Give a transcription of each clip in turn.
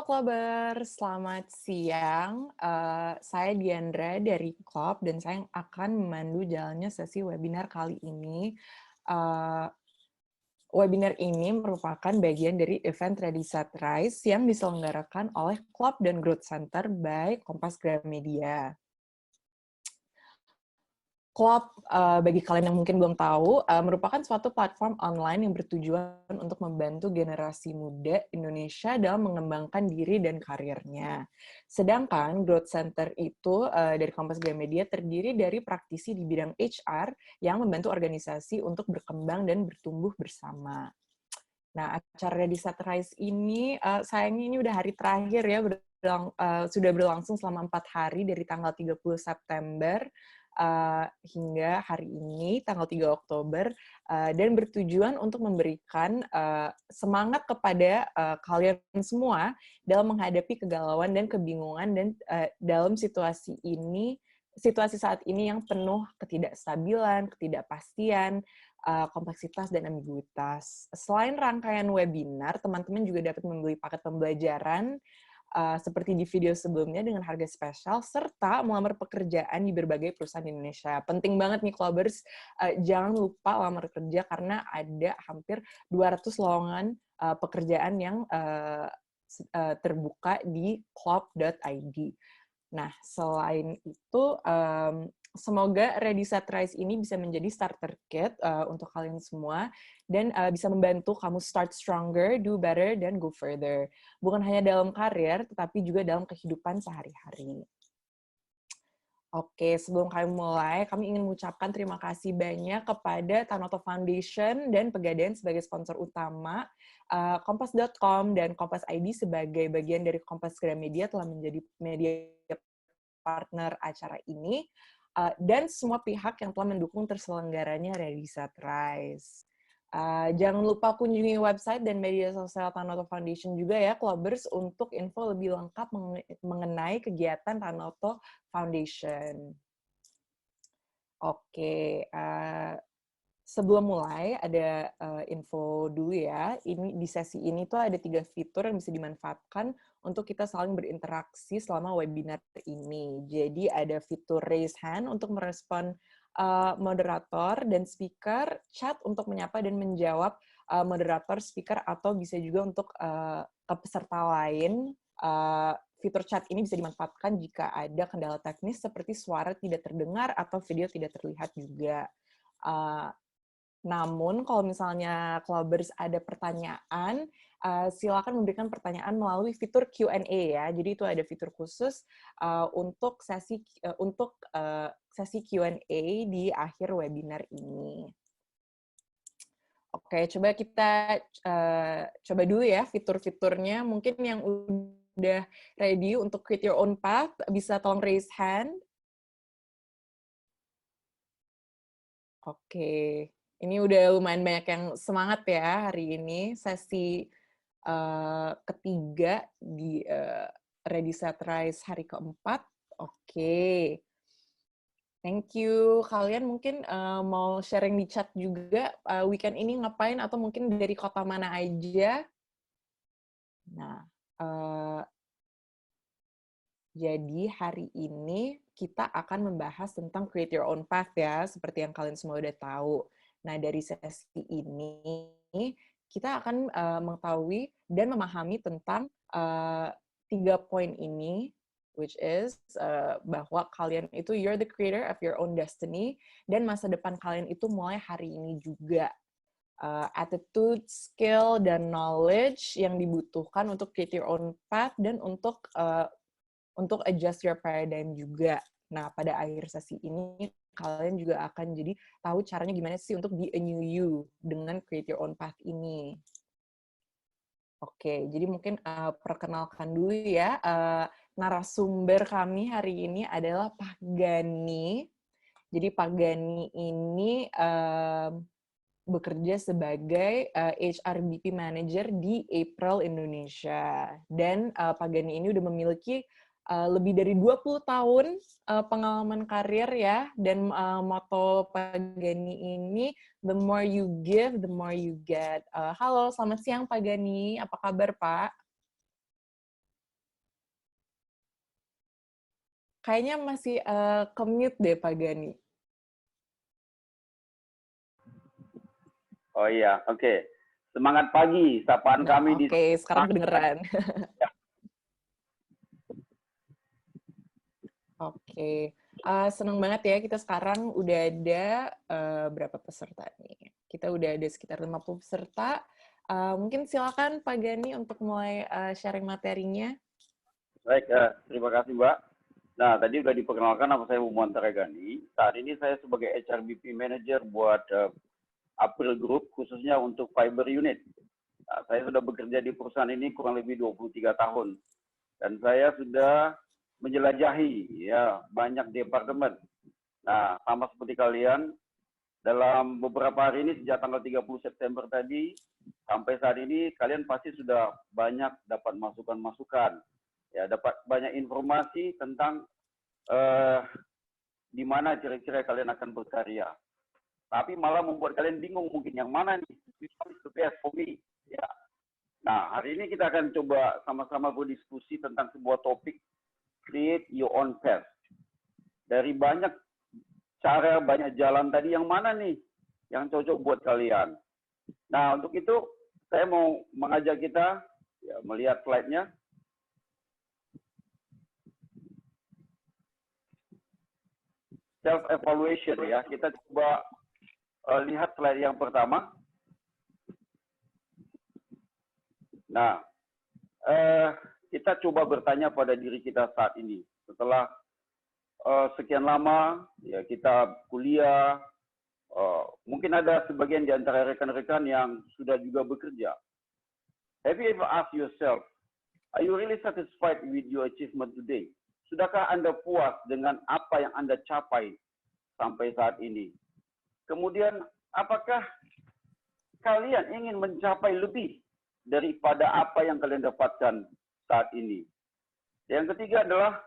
Halo Clubber, selamat siang. Saya Diandra dari Club dan saya akan memandu jalannya sesi webinar kali ini. Eh, Webinar ini merupakan bagian dari event Ready Set Rise yang diselenggarakan oleh Club dan Growth Center by Kompas Gramedia. Club, bagi kalian yang mungkin belum tahu, merupakan suatu platform online yang bertujuan untuk membantu generasi muda Indonesia dalam mengembangkan diri dan karirnya. Sedangkan Growth Center itu dari Kompas Gramedia terdiri dari praktisi di bidang HR yang membantu organisasi untuk berkembang dan bertumbuh bersama. Nah, acara Ready Set Rise ini, sayangnya ini udah hari terakhir ya, sudah berlangsung selama 4 hari dari tanggal 30 September hingga hari ini, tanggal 3 Oktober, dan bertujuan untuk memberikan semangat kepada kalian semua dalam menghadapi kegalauan dan kebingungan dan dalam situasi saat ini yang penuh ketidakstabilan, ketidakpastian, kompleksitas dan ambiguitas. Selain rangkaian webinar, teman-teman juga dapat membeli paket pembelajaran seperti di video sebelumnya dengan harga spesial, serta melamar pekerjaan di berbagai perusahaan di Indonesia. Penting banget nih, Clubbers, jangan lupa lamar kerja karena ada hampir 200 lowongan pekerjaan yang terbuka di club.id. Nah, selain itu, semoga Ready Set Rise ini bisa menjadi starter kit untuk kalian semua dan bisa membantu kamu start stronger, do better, dan go further. Bukan hanya dalam karir, tetapi juga dalam kehidupan sehari-hari. Oke, sebelum kami mulai, kami ingin mengucapkan terima kasih banyak kepada Tanoto Foundation dan Pegadaian sebagai sponsor utama, Kompas.com dan Kompas ID sebagai bagian dari Kompas Gramedia telah menjadi media partner acara ini, dan semua pihak yang telah mendukung terselenggaranya Ready Set Rise. Jangan lupa kunjungi website dan media sosial Tanoto Foundation juga ya, Clubbers, untuk info lebih lengkap mengenai kegiatan Tanoto Foundation. Oke, sebelum mulai ada info dulu ya. Di sesi ini tuh ada 3 fitur yang bisa dimanfaatkan untuk kita saling berinteraksi selama webinar ini. Jadi ada fitur raise hand untuk merespon moderator dan speaker, chat untuk menyapa dan menjawab moderator, speaker, atau bisa juga untuk peserta lain. Fitur chat ini bisa dimanfaatkan jika ada kendala teknis seperti suara tidak terdengar atau video tidak terlihat juga. Namun, kalau misalnya Clubbers ada pertanyaan, silakan memberikan pertanyaan melalui fitur Q&A ya. Jadi itu ada fitur khusus untuk sesi Q&A di akhir webinar ini. Oke, coba kita coba dulu ya fitur-fiturnya. Mungkin yang udah ready untuk create your own path, bisa tolong raise hand. Oke, ini udah lumayan banyak yang semangat ya hari ini, sesi ketiga di Ready Set Rise hari keempat. Oke, thank you. Kalian mungkin mau sharing di chat juga weekend ini ngapain atau mungkin dari kota mana aja. Nah, jadi hari ini kita akan membahas tentang create your own path ya, seperti yang kalian semua udah tahu. Nah, dari sesi ini kita akan mengetahui dan memahami tentang 3 poin ini, which is bahwa kalian itu you're the creator of your own destiny, dan masa depan kalian itu mulai hari ini juga. Attitude, skill, dan knowledge yang dibutuhkan untuk create your own path dan untuk adjust your paradigm juga. Nah, pada akhir sesi ini, kalian juga akan jadi tahu caranya gimana sih untuk be a new you dengan create your own path ini. Oke, jadi mungkin perkenalkan dulu ya, narasumber kami hari ini adalah Pak Gani. Jadi Pak Gani ini bekerja sebagai HRBP Manager di April Indonesia. Dan Pak Gani ini udah memiliki lebih dari 20 tahun pengalaman karir ya, dan moto Pak Gani ini, the more you give, the more you get. Halo, selamat siang Pak Gani, apa kabar Pak? Kayaknya masih commute deh Pak Gani. Oh iya, oke. Semangat pagi, sapaan Nah, kami di... oke, sekarang kedengeran. Oke, seneng banget ya kita sekarang udah ada berapa peserta nih? Kita udah ada sekitar 50 peserta. Mungkin silakan Pak Gani untuk mulai sharing materinya. Baik, terima kasih Mbak. Nah, tadi sudah diperkenalkan nama saya Muhammad Taregani. Saat ini saya sebagai HRBP Manager buat April Group, khususnya untuk fiber unit. Nah, saya sudah bekerja di perusahaan ini kurang lebih 23 tahun. Dan saya sudah menjelajahi ya banyak departemen. Nah, sama seperti kalian, dalam beberapa hari ini sejak tanggal 30 September tadi, sampai saat ini kalian pasti sudah banyak dapat masukan-masukan. Ya, dapat banyak informasi tentang di mana kira-kira kalian akan berkarya. Tapi malah membuat kalian bingung mungkin yang mana nih, the best for me. Ya. Nah, hari ini kita akan coba sama-sama berdiskusi tentang sebuah topik, create your own path. Dari banyak cara, banyak jalan tadi, yang mana nih yang cocok buat kalian. Nah, untuk itu saya mau mengajak kita ya, melihat slide-nya. Self-evaluation ya, kita coba lihat slide yang pertama. Nah, kita coba bertanya pada diri kita saat ini. Setelah sekian lama, ya kita kuliah, mungkin ada sebagian di antara rekan-rekan yang sudah juga bekerja. Have you ever asked yourself, are you really satisfied with your achievement today? Sudahkah Anda puas dengan apa yang Anda capai sampai saat ini? Kemudian, apakah kalian ingin mencapai lebih daripada apa yang kalian dapatkan saat ini? Yang ketiga adalah,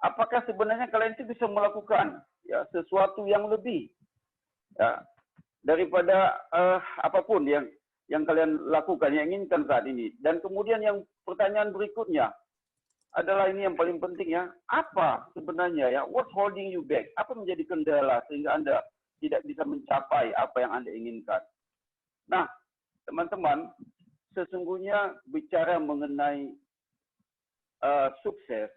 apakah sebenarnya kalian itu bisa melakukan ya sesuatu yang lebih ya, daripada apapun yang kalian lakukan, yang inginkan saat ini? Dan kemudian yang pertanyaan berikutnya adalah ini yang paling penting ya, apa sebenarnya ya, what's holding you back? Apa menjadi kendala sehingga Anda tidak bisa mencapai apa yang Anda inginkan? Nah, teman-teman, sesungguhnya bicara mengenai sukses,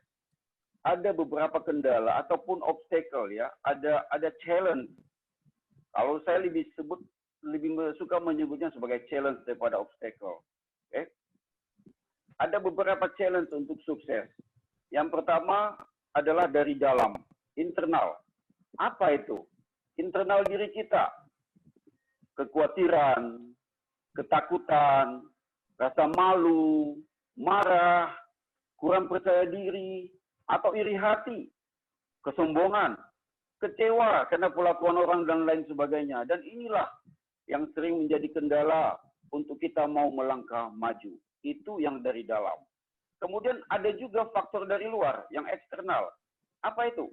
ada beberapa kendala ataupun obstacle ya, ada challenge. Kalau saya lebih suka menyebutnya sebagai challenge daripada obstacle. Okay? Ada beberapa challenge untuk sukses. Yang pertama adalah dari dalam, internal. Apa itu? Internal diri kita. Kekhawatiran, ketakutan, rasa malu, marah, kurang percaya diri, atau iri hati, kesombongan, kecewa karena perlakuan orang dan lain sebagainya. Dan inilah yang sering menjadi kendala untuk kita mau melangkah maju. Itu yang dari dalam. Kemudian ada juga faktor dari luar, yang eksternal. Apa itu?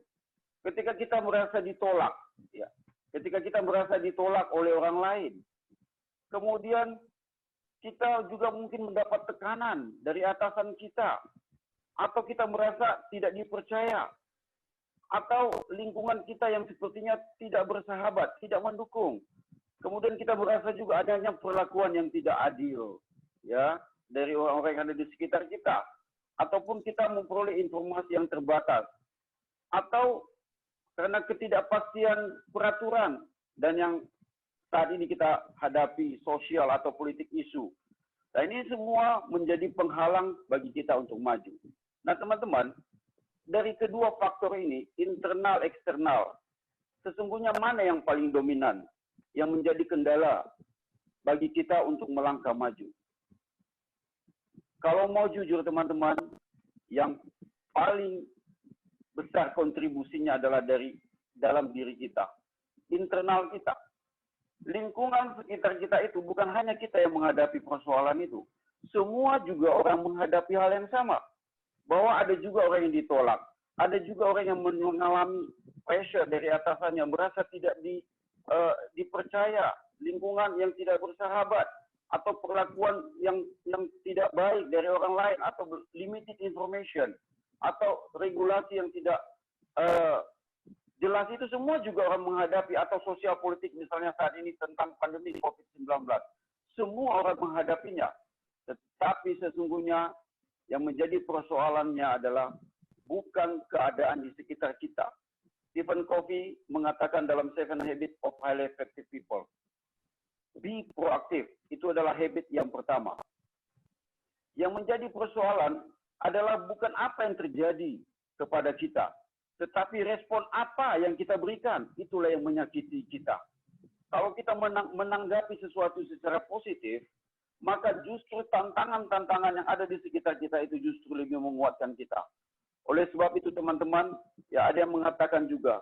Ketika kita merasa ditolak, ya, ketika kita merasa ditolak oleh orang lain, kemudian kita juga mungkin mendapat tekanan dari atasan kita, atau kita merasa tidak dipercaya, atau lingkungan kita yang sepertinya tidak bersahabat, tidak mendukung. Kemudian kita merasa juga adanya perlakuan yang tidak adil, ya, dari orang-orang yang ada di sekitar kita, ataupun kita memperoleh informasi yang terbatas, atau karena ketidakpastian peraturan dan yang saat ini kita hadapi sosial atau politik isu. Nah, ini semua menjadi penghalang bagi kita untuk maju. Nah, teman-teman, dari kedua faktor ini, internal, eksternal, sesungguhnya mana yang paling dominan, yang menjadi kendala bagi kita untuk melangkah maju? Kalau mau jujur teman-teman, yang paling besar kontribusinya adalah dari dalam diri kita, internal kita. Lingkungan sekitar kita itu bukan hanya kita yang menghadapi persoalan itu. Semua juga orang menghadapi hal yang sama. Bahwa ada juga orang yang ditolak. Ada juga orang yang mengalami pressure dari atasannya, merasa tidak dipercaya, lingkungan yang tidak bersahabat, atau perlakuan yang tidak baik dari orang lain, atau limited information, atau regulasi yang tidak eh, jelas itu semua juga orang menghadapi, atau sosial politik misalnya saat ini tentang pandemi COVID-19. Semua orang menghadapinya. Tetapi sesungguhnya yang menjadi persoalannya adalah bukan keadaan di sekitar kita. Stephen Covey mengatakan dalam 7 Habits of Highly Effective People, be proaktif. Itu adalah habit yang pertama. Yang menjadi persoalan adalah bukan apa yang terjadi kepada kita, tetapi respon apa yang kita berikan. Itulah yang menyakiti kita. Kalau kita menanggapi sesuatu secara positif, maka justru tantangan-tantangan yang ada di sekitar kita itu justru lebih menguatkan kita. Oleh sebab itu teman-teman, ya ada yang mengatakan juga,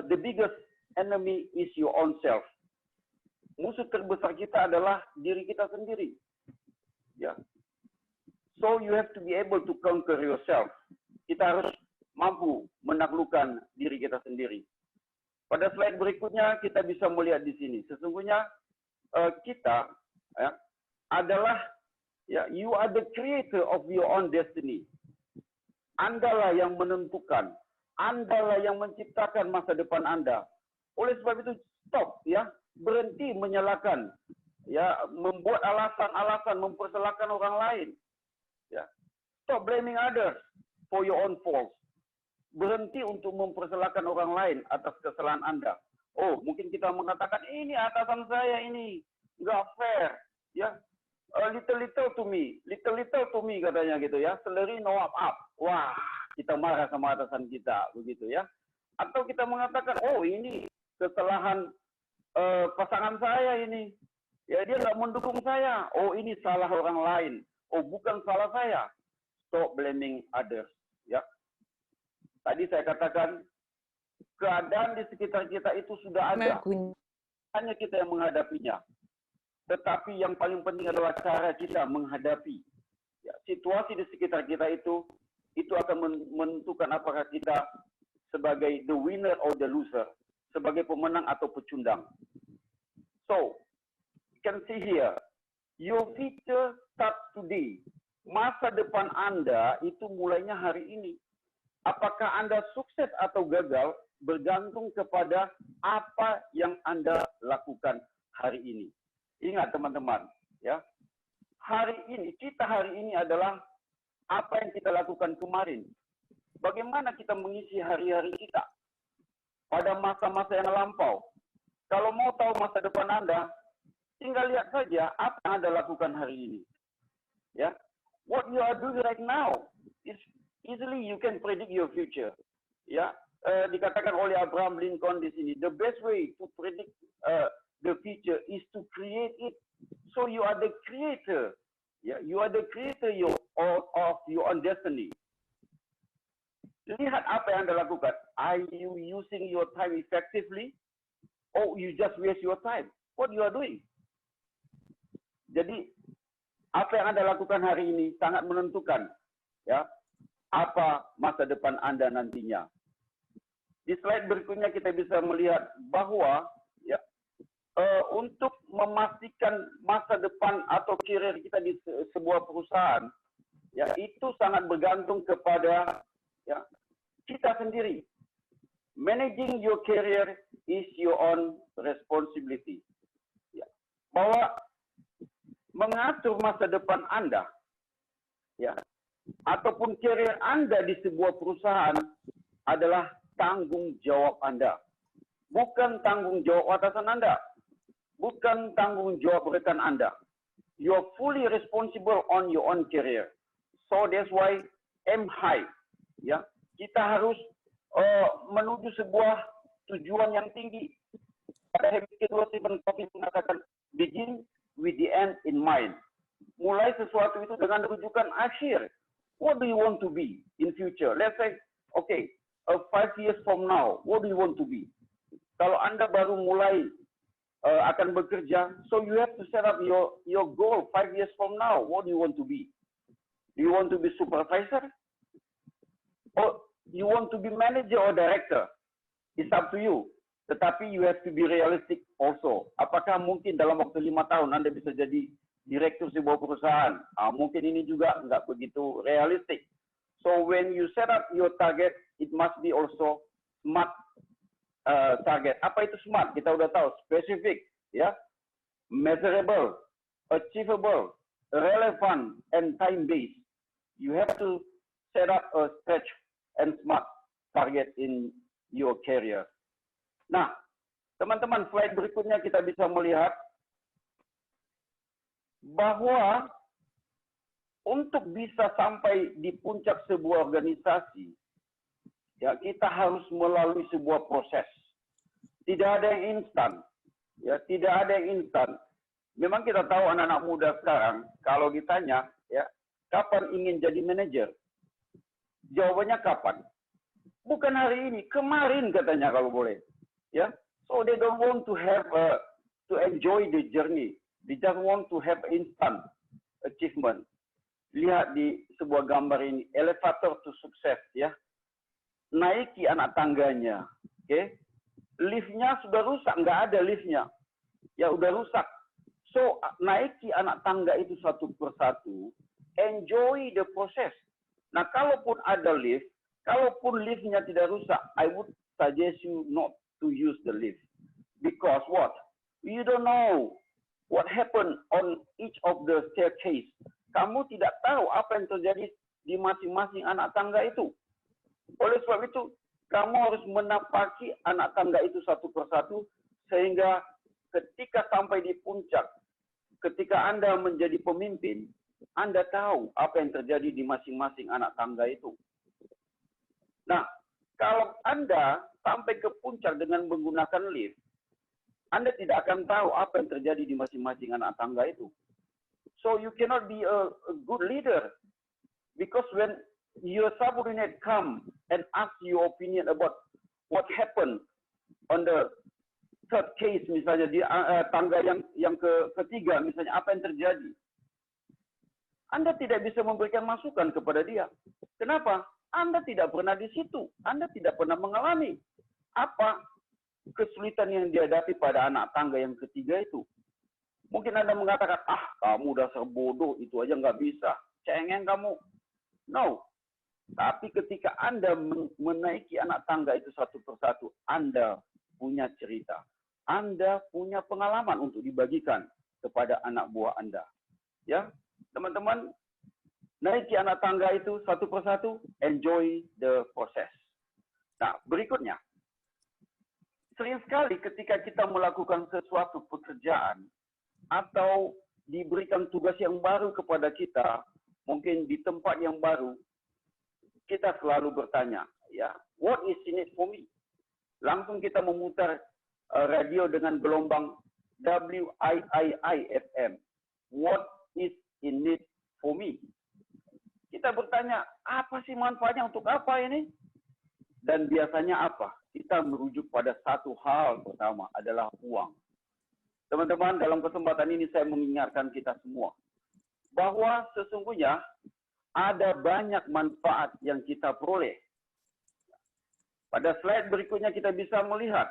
the biggest enemy is your own self. Musuh terbesar kita adalah diri kita sendiri. Ya. So you have to be able to conquer yourself. Kita harus mampu menaklukkan diri kita sendiri. Pada slide berikutnya kita bisa melihat di sini. Sesungguhnya kita ya, adalah ya, you are the creator of your own destiny. Andalah yang menentukan, Andalah yang menciptakan masa depan Anda. Oleh sebab itu stop ya, berhenti menyalahkan, ya, membuat alasan-alasan, mempersalahkan orang lain. Ya. Stop blaming others for your own faults. Berhenti untuk mempersalahkan orang lain atas kesalahan Anda. Oh, mungkin kita mengatakan, ini atasan saya ini, nggak fair. Ya, little to me katanya gitu ya. Salary no up. Wah, kita marah sama atasan kita, begitu ya. Atau kita mengatakan, oh ini kesalahan pasangan saya ini. Ya, dia nggak mendukung saya. Oh, ini salah orang lain. Oh, bukan salah saya. Stop blaming others. Ya. Tadi saya katakan, keadaan di sekitar kita itu sudah ada. Hanya kita yang menghadapinya. Tetapi yang paling penting adalah cara kita menghadapi. Ya, situasi di sekitar kita itu akan menentukan apakah kita sebagai the winner or the loser. Sebagai pemenang atau pecundang. So, you can see here, your future starts today. Masa depan Anda itu mulainya hari ini. Apakah Anda sukses atau gagal bergantung kepada apa yang Anda lakukan hari ini. Ingat teman-teman, ya. Kita hari ini adalah apa yang kita lakukan kemarin. Bagaimana kita mengisi hari-hari kita pada masa-masa yang lampau. Kalau mau tahu masa depan Anda, tinggal lihat saja apa yang Anda lakukan hari ini. Ya. What you are doing right now is easily you can predict your future. Ya, dikatakan oleh Abraham Lincoln di sini, the best way to predict the future is to create it. So you are the creator. Ya, you are the creator of your own destiny. Lihat apa yang Anda lakukan. Are you using your time effectively? Or you just waste your time? What you are doing? Jadi apa yang Anda lakukan hari ini sangat menentukan, ya, apa masa depan Anda nantinya. Di slide berikutnya kita bisa melihat bahwa ya, untuk memastikan masa depan atau karir kita di sebuah perusahaan, ya, itu sangat bergantung kepada ya, kita sendiri. Managing your career is your own responsibility. Ya. Bahwa mengatur masa depan Anda, ya, ataupun karir Anda di sebuah perusahaan adalah tanggung jawab Anda. Bukan tanggung jawab atasan Anda. Bukan tanggung jawab rekan Anda. You're fully responsible on your own career. So that's why aim high. Ya, kita harus menuju sebuah tujuan yang tinggi. Pada habit kedua, Stephen Covey mengatakan, begin with the end in mind. Mulai sesuatu itu dengan rujukan akhir. What do you want to be in future? Let's say, okay, 5 years from now, what do you want to be? Kalau Anda baru mulai akan bekerja, so you have to set up your goal 5 years from now. What do you want to be? Do you want to be supervisor? Or you want to be manager or director? It's up to you. Tetapi you have to be realistic also. Apakah mungkin dalam waktu 5 tahun Anda bisa jadi direktur sebuah perusahaan? Mungkin ini juga nggak begitu realistik. So when you set up your target, it must be also smart target. Apa itu smart? Kita udah tahu, specific, ya, measurable, achievable, relevant, and time-based. You have to set up a stretch and smart target in your career. Nah, teman-teman, slide berikutnya kita bisa melihat bahwa untuk bisa sampai di puncak sebuah organisasi, ya kita harus melalui sebuah proses. Tidak ada yang instan, ya tidak ada yang instan. Memang kita tahu anak-anak muda sekarang, kalau ditanya, ya kapan ingin jadi manajer? Jawabannya kapan? Bukan hari ini, kemarin katanya kalau boleh, ya. So they don't want to have to enjoy the journey. They just want to have instant achievement. Lihat di sebuah gambar ini, elevator to success, ya. Naiki anak tangganya, oke? Okay? Liftnya sudah rusak, nggak ada liftnya, ya udah rusak. So naiki anak tangga itu satu persatu, enjoy the process. Nah, kalaupun ada lift, kalaupun liftnya tidak rusak, I would suggest you not to use the lift, because what? You don't know what happened on each of the staircase. Kamu tidak tahu apa yang terjadi di masing-masing anak tangga itu. Oleh sebab itu, kamu harus menapaki anak tangga itu satu persatu, sehingga ketika sampai di puncak, ketika Anda menjadi pemimpin, Anda tahu apa yang terjadi di masing-masing anak tangga itu. Nah, kalau Anda sampai ke puncak dengan menggunakan lift, Anda tidak akan tahu apa yang terjadi di masing-masing anak tangga itu. So you cannot be a good leader, because when your subordinate come and ask your opinion about what happened on the third case, misalnya di tangga yang ketiga, misalnya apa yang terjadi, Anda tidak bisa memberikan masukan kepada dia. Kenapa? Anda tidak pernah di situ, Anda tidak pernah mengalami apa kesulitan yang dihadapi pada anak tangga yang ketiga itu. Mungkin Anda mengatakan, kamu dasar bodoh, itu aja nggak bisa, cengeng kamu. No. Tapi ketika Anda menaiki anak tangga itu satu persatu, Anda punya cerita. Anda punya pengalaman untuk dibagikan kepada anak buah Anda. Ya, teman-teman, naiki anak tangga itu satu persatu, enjoy the process. Nah, berikutnya. Sering sekali ketika kita melakukan sesuatu pekerjaan atau diberikan tugas yang baru kepada kita, mungkin di tempat yang baru, kita selalu bertanya, ya, what is in it for me? Langsung kita memutar radio dengan gelombang WIII-FM. What is in it for me? Kita bertanya, apa sih manfaatnya, untuk apa ini? Dan biasanya apa? Kita merujuk pada satu hal pertama, adalah uang. Teman-teman, dalam kesempatan ini saya mengingatkan kita semua, bahwa sesungguhnya ada banyak manfaat yang kita peroleh. Pada slide berikutnya kita bisa melihat,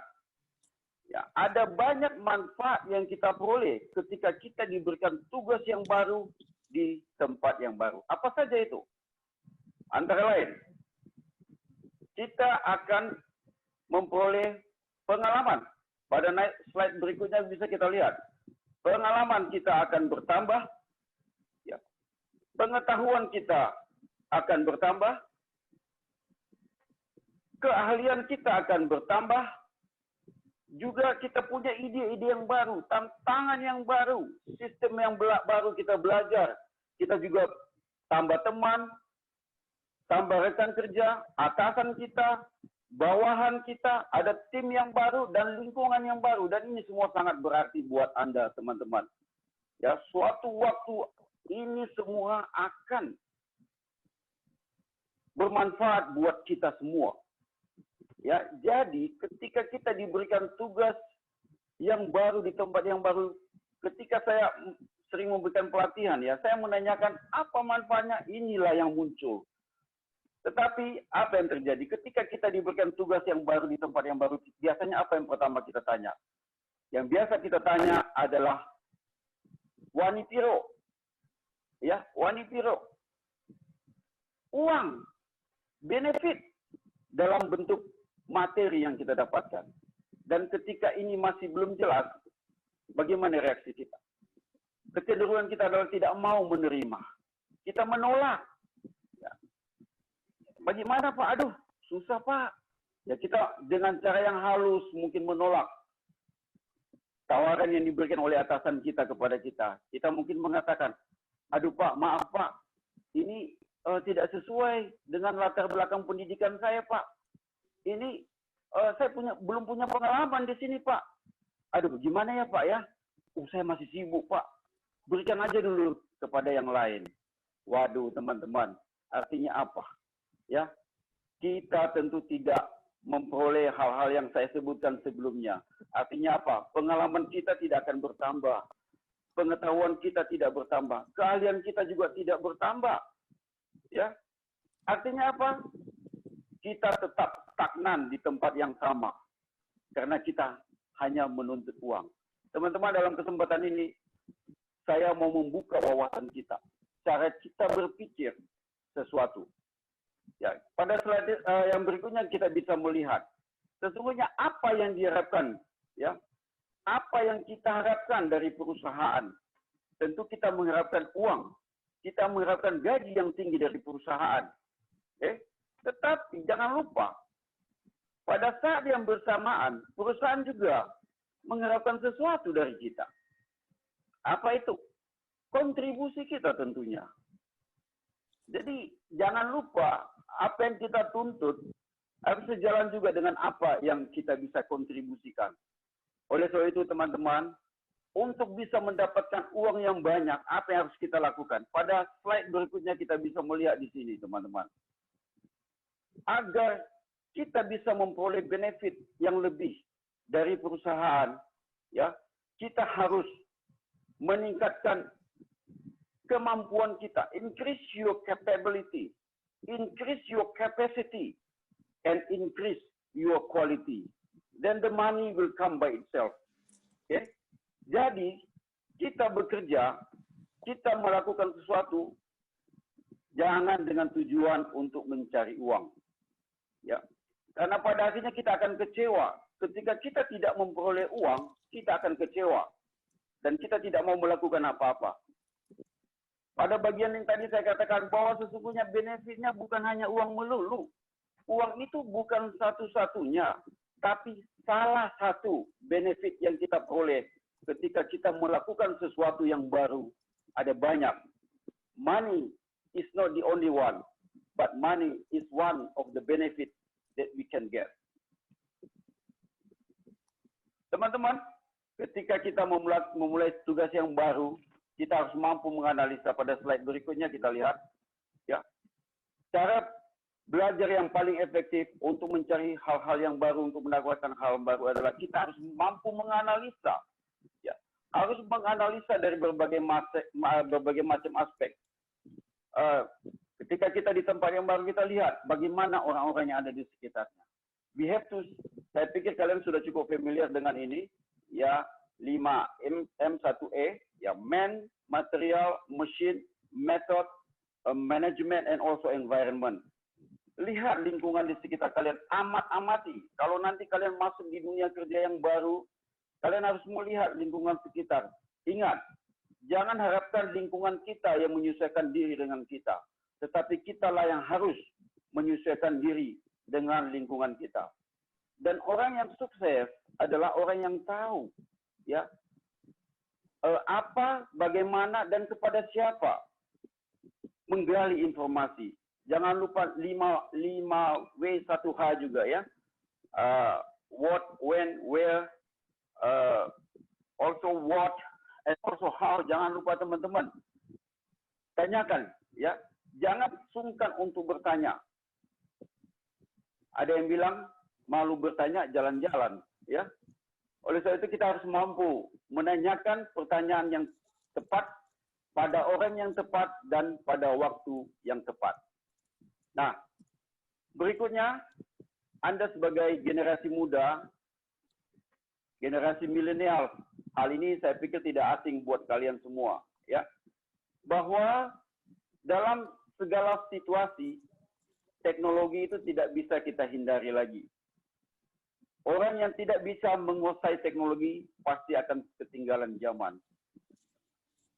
ya, ada banyak manfaat yang kita peroleh ketika kita diberikan tugas yang baru di tempat yang baru. Apa saja itu? Antara lain, kita akan memperoleh pengalaman. Pada slide berikutnya bisa kita lihat. Pengalaman kita akan bertambah, ya. Pengetahuan kita akan bertambah, keahlian kita akan bertambah, juga kita punya ide-ide yang baru, tantangan yang baru, sistem yang baru kita belajar. Kita juga tambah teman, tambah rekan kerja, atasan kita, bawahan kita, ada tim yang baru dan lingkungan yang baru, dan ini semua sangat berarti buat Anda, teman-teman. Ya, suatu waktu ini semua akan bermanfaat buat kita semua. Ya, jadi ketika kita diberikan tugas yang baru di tempat yang baru, ketika saya sering memberikan pelatihan, ya, saya menanyakan apa manfaatnya, inilah yang muncul. Tetapi apa yang terjadi ketika kita diberikan tugas yang baru di tempat yang baru? Biasanya apa yang pertama kita tanya? Yang biasa kita tanya adalah wani piro, ya, wani piro, uang, benefit, dalam bentuk materi yang kita dapatkan. Dan ketika ini masih belum jelas, bagaimana reaksi kita? Kecenderungan kita adalah tidak mau menerima. Kita menolak. Ya. Bagaimana Pak? Aduh, susah Pak. Ya kita dengan cara yang halus mungkin menolak tawaran yang diberikan oleh atasan kita kepada kita. Kita mungkin mengatakan, aduh Pak, maaf Pak, ini tidak sesuai dengan latar belakang pendidikan saya Pak. Ini saya belum punya pengalaman di sini Pak. Aduh, gimana ya Pak ya? Saya masih sibuk Pak. Berikan aja dulu kepada yang lain. Waduh teman-teman, artinya apa? Ya, kita tentu tidak memperoleh hal-hal yang saya sebutkan sebelumnya. Artinya apa? Pengalaman kita tidak akan bertambah. Pengetahuan kita tidak bertambah. Keahlian kita juga tidak bertambah. Ya, artinya apa? Kita tetap stagnan di tempat yang sama. Karena kita hanya menuntut uang. Teman-teman, dalam kesempatan ini, saya mau membuka wawasan kita. Cara kita berpikir sesuatu. Ya, pada slide yang berikutnya kita bisa melihat sesungguhnya apa yang diharapkan, ya, apa yang kita harapkan dari perusahaan. Tentu kita mengharapkan uang, kita mengharapkan gaji yang tinggi dari perusahaan. Tetapi jangan lupa, pada saat yang bersamaan perusahaan juga mengharapkan sesuatu dari kita. Apa itu? Kontribusi kita tentunya. Jadi jangan lupa apa yang kita tuntut harus sejalan juga dengan apa yang kita bisa kontribusikan. Oleh sebab itu teman-teman, untuk bisa mendapatkan uang yang banyak, apa yang harus kita lakukan? Pada slide berikutnya kita bisa melihat di sini teman-teman. Agar kita bisa memperoleh benefit yang lebih dari perusahaan, ya, kita harus meningkatkan kemampuan kita, increase your capability, increase your capacity, and increase your quality. Then the money will come by itself. Okay? Jadi, kita bekerja, kita melakukan sesuatu, jangan dengan tujuan untuk mencari uang. Ya. Karena pada akhirnya kita akan kecewa. Ketika kita tidak memperoleh uang, kita akan kecewa. Dan kita tidak mau melakukan apa-apa. Pada bagian yang tadi saya katakan bahwa sesungguhnya benefitnya bukan hanya uang melulu. Uang itu bukan satu-satunya, tapi salah satu benefit yang kita peroleh ketika kita melakukan sesuatu yang baru. Ada banyak. Money is not the only one, but money is one of the benefit that we can get. Teman-teman, ketika kita memulai tugas yang baru, kita harus mampu menganalisa. Pada slide berikutnya kita lihat, ya, cara belajar yang paling efektif untuk mencari hal-hal yang baru, untuk mendapatkan hal baru adalah kita harus mampu menganalisa, ya, harus menganalisa dari berbagai macam aspek. Ketika kita di tempat yang baru, kita lihat bagaimana orang-orang yang ada di sekitarnya. We have to, saya pikir kalian sudah cukup familiar dengan ini, ya, 5M1E, ya, man, material, machine, method, management, and also environment. Lihat lingkungan di sekitar kalian, amati. Kalau nanti kalian masuk di dunia kerja yang baru, kalian harus melihat lingkungan sekitar. Ingat, jangan harapkan lingkungan kita yang menyesuaikan diri dengan kita, tetapi kitalah yang harus menyesuaikan diri dengan lingkungan kita. Dan orang yang sukses adalah orang yang tahu, ya, apa, bagaimana, dan kepada siapa menggali informasi. Jangan lupa 5W1H juga, ya. What, when, where, also what, and also how. Jangan lupa teman-teman. Tanyakan, ya. Jangan sungkan untuk bertanya. Ada yang bilang malu bertanya, jalan-jalan, ya. Oleh sebab itu kita harus mampu menanyakan pertanyaan yang tepat pada orang yang tepat dan pada waktu yang tepat. Nah, berikutnya, Anda sebagai generasi muda, generasi milenial, hal ini saya pikir tidak asing buat kalian semua, ya. Bahwa dalam segala situasi, teknologi itu tidak bisa kita hindari lagi. Orang yang tidak bisa menguasai teknologi pasti akan ketinggalan zaman.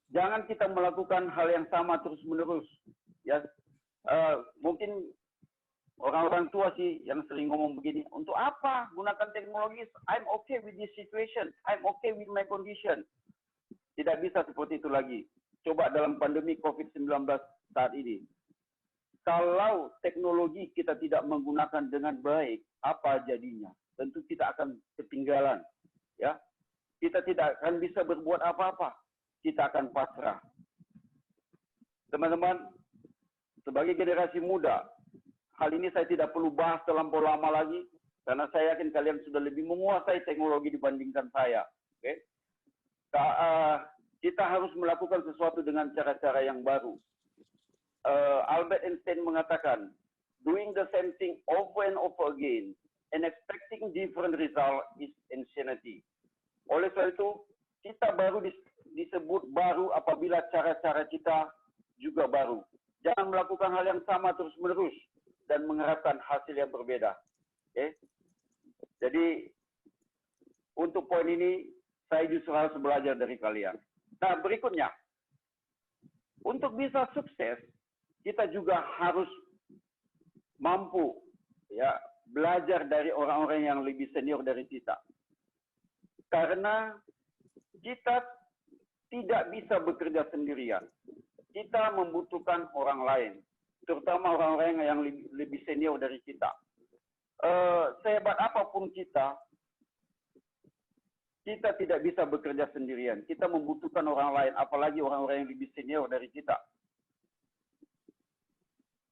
Jangan kita melakukan hal yang sama terus-menerus. Ya, mungkin orang-orang tua sih yang sering ngomong begini, untuk apa gunakan teknologi? I'm okay with this situation. I'm okay with my condition. Tidak bisa seperti itu lagi. Coba dalam pandemi COVID-19 saat ini. Kalau teknologi kita tidak menggunakan dengan baik, apa jadinya? Tentu kita akan ketinggalan. Ya, kita tidak akan bisa berbuat apa-apa. Kita akan pasrah. Teman-teman, sebagai generasi muda, hal ini saya tidak perlu bahas terlampau lama lagi, karena saya yakin kalian sudah lebih menguasai teknologi dibandingkan saya. Okay? Kita harus melakukan sesuatu dengan cara-cara yang baru. Albert Einstein mengatakan, doing the same thing over and over again and expecting different result is insanity. Oleh sebab itu, kita baru disebut baru apabila cara-cara kita juga baru. Jangan melakukan hal yang sama terus-menerus dan mengharapkan hasil yang berbeda. Okay? Jadi, untuk poin ini, saya justru harus belajar dari kalian. Nah, berikutnya, untuk bisa sukses, kita juga harus mampu ya belajar dari orang-orang yang lebih senior dari kita. Karena kita tidak bisa bekerja sendirian. Kita membutuhkan orang lain, terutama orang-orang yang lebih senior dari kita. Sehebat apapun kita tidak bisa bekerja sendirian. Kita membutuhkan orang lain, apalagi orang-orang yang lebih senior dari kita.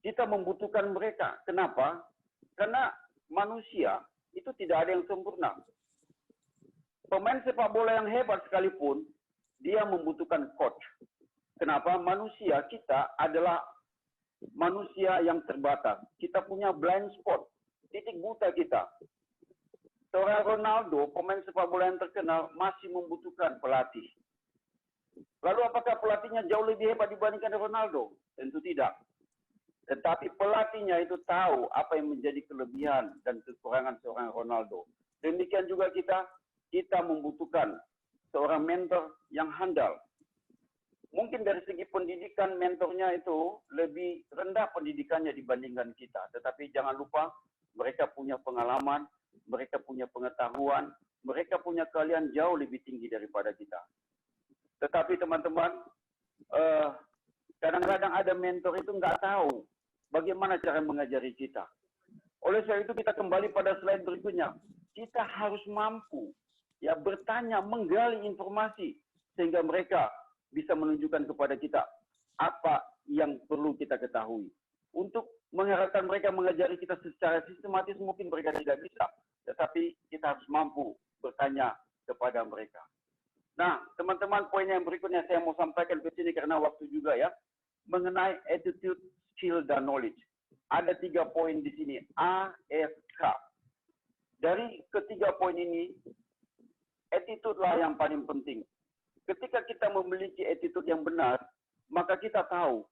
Kita membutuhkan mereka. Kenapa? Karena manusia itu tidak ada yang sempurna. Pemain sepak bola yang hebat sekalipun, dia membutuhkan coach. Kenapa? Manusia kita adalah manusia yang terbatas. Kita punya blind spot, titik buta kita. Seorang Ronaldo, pemain sepak bola yang terkenal, masih membutuhkan pelatih. Lalu apakah pelatihnya jauh lebih hebat dibandingkan Ronaldo? Tentu tidak. Tetapi pelatihnya itu tahu apa yang menjadi kelebihan dan kekurangan seorang Ronaldo. Demikian juga kita membutuhkan seorang mentor yang handal. Mungkin dari segi pendidikan mentornya itu lebih rendah pendidikannya dibandingkan kita. Tetapi jangan lupa mereka punya pengalaman, mereka punya pengetahuan, mereka punya keahlian jauh lebih tinggi daripada kita. Tetapi teman-teman, kadang-kadang ada mentor itu nggak tahu bagaimana cara mengajari kita. Oleh sebab itu kita kembali pada slide berikutnya. Kita harus mampu ya bertanya, menggali informasi sehingga mereka bisa menunjukkan kepada kita apa yang perlu kita ketahui. Untuk mengharapkan mereka mengajari kita secara sistematis mungkin mereka tidak bisa, tetapi kita harus mampu bertanya kepada mereka. Nah, teman-teman, poin yang berikutnya saya mau sampaikan ke sini karena waktu juga ya, mengenai attitude, skill, dan knowledge. Ada 3 poin di sini, A, S, K. Dari ketiga poin ini, attitude lah yang paling penting. Ketika kita memiliki attitude yang benar, maka kita tahu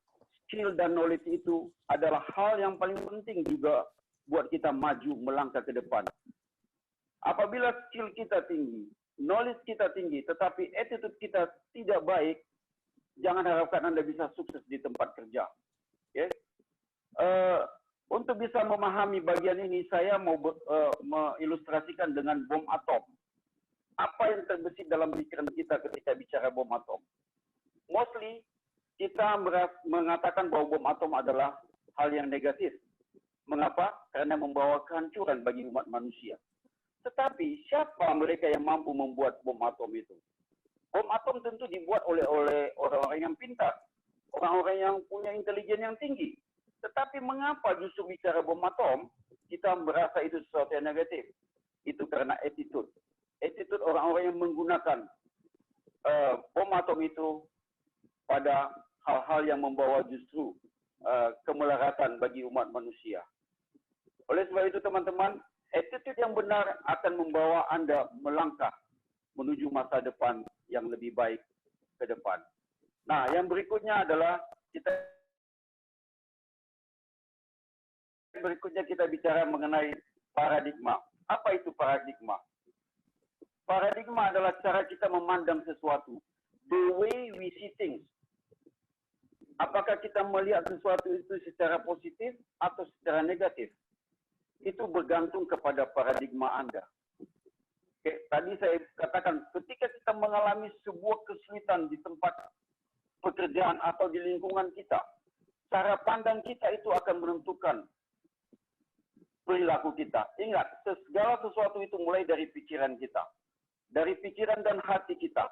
skill dan knowledge itu adalah hal yang paling penting juga buat kita maju melangkah ke depan. Apabila skill kita tinggi, knowledge kita tinggi, tetapi attitude kita tidak baik, jangan harapkan Anda bisa sukses di tempat kerja. Okay? Untuk bisa memahami bagian ini, saya mau mengilustrasikan dengan bom atom. Apa yang terbesit dalam pikiran kita ketika bicara bom atom? Mostly, kita mengatakan bahwa bom atom adalah hal yang negatif. Mengapa? Karena membawa kehancuran bagi umat manusia. Tetapi, siapa mereka yang mampu membuat bom atom itu? Bom atom tentu dibuat oleh orang-orang yang pintar, orang-orang yang punya intelijen yang tinggi. Tetapi mengapa justru bicara bom atom, kita merasa itu sesuatu yang negatif? Itu karena attitude. Attitude orang-orang yang menggunakan bom atom itu pada hal-hal yang membawa justru kemelaratan bagi umat manusia. Oleh sebab itu teman-teman, attitude yang benar akan membawa Anda melangkah menuju masa depan yang lebih baik ke depan. Nah, yang berikutnya adalah kita berikutnya kita bicara mengenai paradigma. Apa itu paradigma? Paradigma adalah cara kita memandang sesuatu. The way we see things. Apakah kita melihat sesuatu itu secara positif atau secara negatif? Itu bergantung kepada paradigma Anda. Oke, tadi saya katakan, ketika kita mengalami sebuah kesulitan di tempat pekerjaan atau di lingkungan kita, cara pandang kita itu akan menentukan perilaku kita. Ingat, segala sesuatu itu mulai dari pikiran kita. Dari pikiran dan hati kita.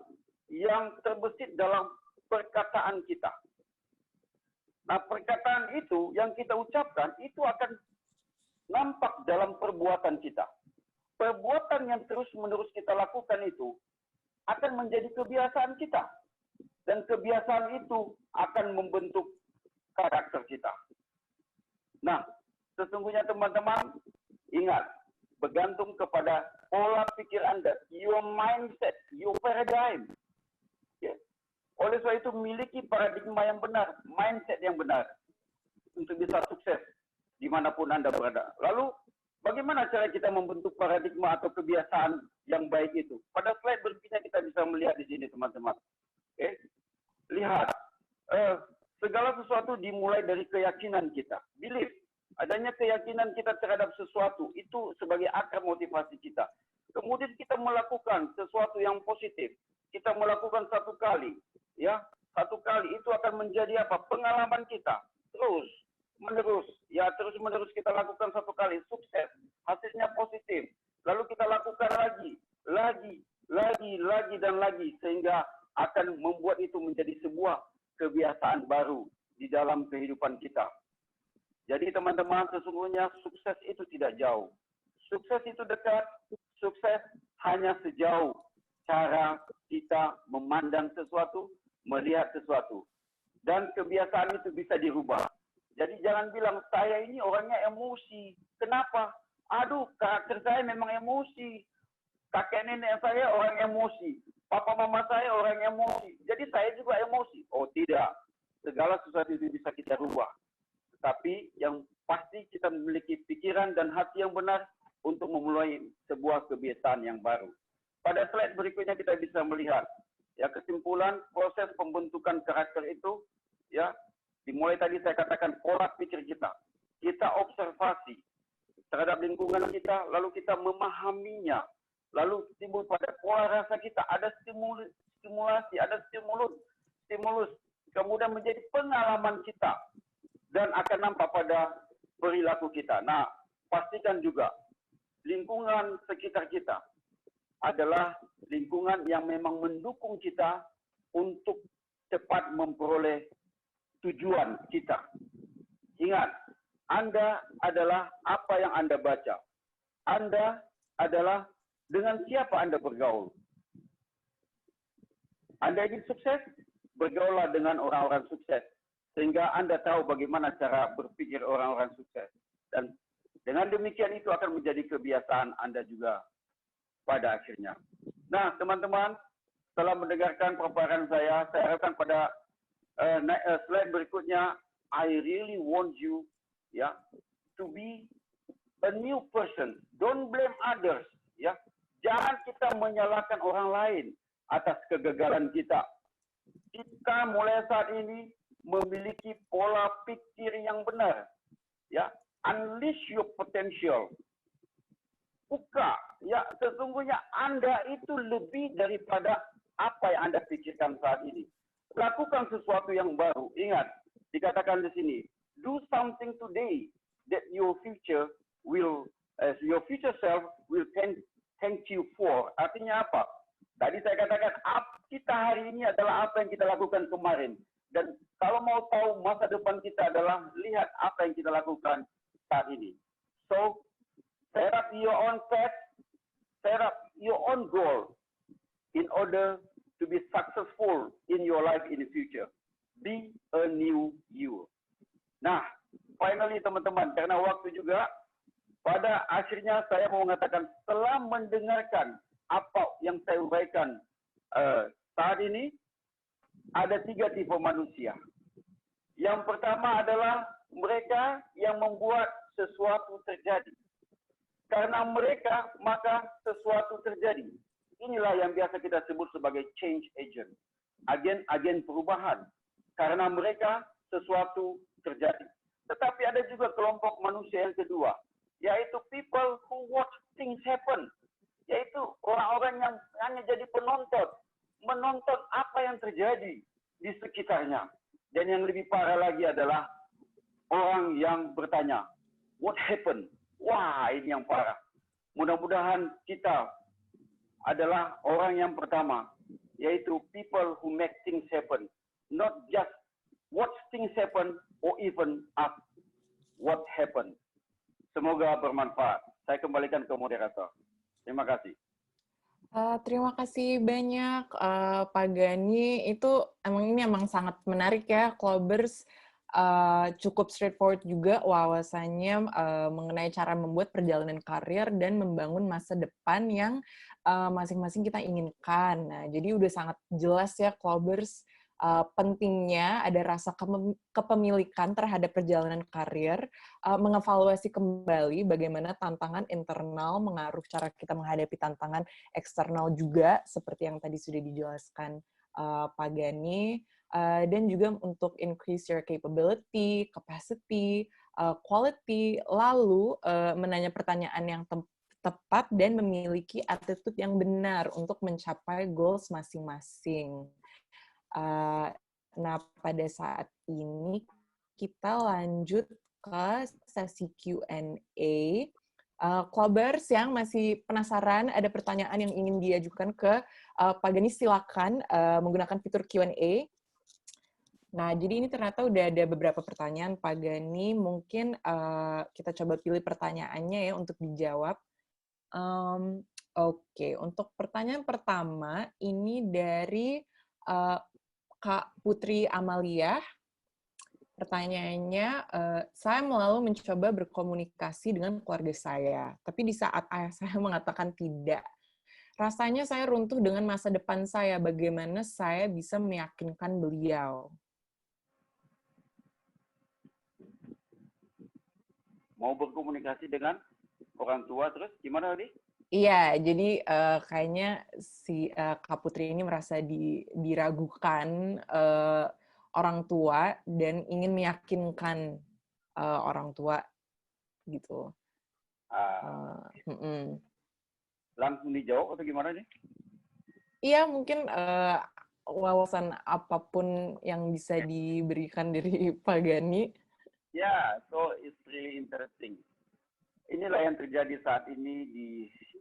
Yang terbesit dalam perkataan kita. Nah, perkataan itu yang kita ucapkan, itu akan nampak dalam perbuatan kita. Perbuatan yang terus-menerus kita lakukan itu akan menjadi kebiasaan kita. Dan kebiasaan itu akan membentuk karakter kita. Nah, sesungguhnya teman-teman, ingat, bergantung kepada pola pikir Anda, your mindset, your paradigm. Ya. Oleh sebab itu, miliki paradigma yang benar, mindset yang benar, untuk bisa sukses dimanapun Anda berada. Lalu, bagaimana cara kita membentuk paradigma atau kebiasaan yang baik itu? Pada slide berikutnya kita bisa melihat di sini, teman-teman. Oke, lihat, segala sesuatu dimulai dari keyakinan kita. Belief, adanya keyakinan kita terhadap sesuatu itu sebagai akar motivasi kita. Kemudian kita melakukan sesuatu yang positif. Kita melakukan satu kali, ya, satu kali itu akan menjadi apa? Pengalaman kita. Terus menerus, ya terus menerus kita lakukan satu kali, sukses, hasilnya positif. Lalu kita lakukan lagi dan lagi, sehingga akan membuat itu menjadi sebuah kebiasaan baru di dalam kehidupan kita. Jadi teman-teman, sesungguhnya sukses itu tidak jauh. Sukses itu dekat, sukses hanya sejauh cara kita memandang sesuatu, melihat sesuatu. Dan kebiasaan itu bisa dirubah. Jadi jangan bilang, saya ini orangnya emosi. Kenapa? Aduh, karakter saya memang emosi. Kakek nenek saya orang emosi. Papa mama saya orang emosi. Jadi saya juga emosi. Oh tidak. Segala sesuatu itu bisa kita rubah. Tapi yang pasti kita memiliki pikiran dan hati yang benar untuk memulai sebuah kebiasaan yang baru. Pada slide berikutnya kita bisa melihat, ya, kesimpulan proses pembentukan karakter itu, ya, dimulai tadi saya katakan pola pikir kita. Kita observasi terhadap lingkungan kita, lalu kita memahaminya. Lalu timbul pada pola rasa kita, ada stimulasi, ada stimulus. Kemudian menjadi pengalaman kita. Dan akan nampak pada perilaku kita. Nah, pastikan juga lingkungan sekitar kita adalah lingkungan yang memang mendukung kita untuk cepat memperoleh tujuan kita. Ingat, Anda adalah apa yang Anda baca. Anda adalah dengan siapa Anda bergaul. Anda ingin sukses, bergaullah dengan orang-orang sukses. Sehingga Anda tahu bagaimana cara berpikir orang-orang sukses. Dan dengan demikian itu akan menjadi kebiasaan Anda juga pada akhirnya. Nah, teman-teman, setelah mendengarkan paparan saya harapkan pada slide berikutnya, I really want you, ya, to be a new person. Don't blame others, ya. Jangan kita menyalahkan orang lain atas kegagalan kita. Kita mulai saat ini memiliki pola pikir yang benar, ya. Unleash your potential. Buka, ya, sesungguhnya Anda itu lebih daripada apa yang Anda pikirkan saat ini. Lakukan sesuatu yang baru. Ingat, dikatakan di sini, do something today that your future self will thank you for. Artinya apa? Tadi saya katakan, kita hari ini adalah apa yang kita lakukan kemarin. Dan kalau mau tahu masa depan kita adalah lihat apa yang kita lakukan saat ini. So, set up your own path, set up your own goal in order to be successful in your life in the future. Be a new you. Nah, finally teman-teman, karena waktu juga, pada akhirnya saya mau mengatakan, setelah mendengarkan apa yang saya uraikan saat ini, ada 3 tipe manusia. Yang pertama adalah mereka yang membuat sesuatu terjadi. Karena mereka, maka sesuatu terjadi. Inilah yang biasa kita sebut sebagai change agent. Agen-agen perubahan. Karena mereka, sesuatu terjadi. Tetapi ada juga kelompok manusia yang kedua, yaitu people who watch things happen. Yaitu orang-orang yang hanya jadi penonton. Menonton apa yang terjadi di sekitarnya. Dan yang lebih parah lagi adalah orang yang bertanya, what happened? Wah, ini yang parah. Mudah-mudahan kita adalah orang yang pertama, yaitu people who make things happen. Not just watch things happen or even ask what happened. Semoga bermanfaat. Saya kembalikan ke moderator. Terima kasih. Terima kasih banyak, Pak Gani. Ini emang sangat menarik ya, Clubbers. Cukup straightforward juga wawasannya mengenai cara membuat perjalanan karir dan membangun masa depan yang masing-masing kita inginkan. Nah, jadi udah sangat jelas ya, Clubbers, pentingnya ada rasa kepemilikan terhadap perjalanan karir, mengevaluasi kembali bagaimana tantangan internal mengaruh cara kita menghadapi tantangan eksternal juga, seperti yang tadi sudah dijelaskan Pak Gani. Dan juga untuk increase your capability, capacity, quality, lalu menanya pertanyaan yang tepat dan memiliki attitude yang benar untuk mencapai goals masing-masing. Nah, pada saat ini kita lanjut ke sesi Q&A. Clubbers yang masih penasaran, ada pertanyaan yang ingin diajukan ke Pak Gani, silakan menggunakan fitur Q&A. Nah, jadi ini ternyata udah ada beberapa pertanyaan, Pak Gani. Mungkin kita coba pilih pertanyaannya ya untuk dijawab. Oke, untuk pertanyaan pertama, ini dari Kak Putri Amalia. Pertanyaannya, saya selalu mencoba berkomunikasi dengan keluarga saya, tapi di saat ayah saya mengatakan tidak. Rasanya saya runtuh dengan masa depan saya. Bagaimana saya bisa meyakinkan beliau? Mau berkomunikasi dengan orang tua terus gimana tadi? Iya, jadi kayaknya si Kak Putri ini merasa diragukan orang tua dan ingin meyakinkan orang tua gitu. Langsung dijawab atau gimana nih? Iya, mungkin wawasan apapun yang bisa diberikan dari Pak Gani. Yeah, so it's really interesting. Inilah yang terjadi saat ini di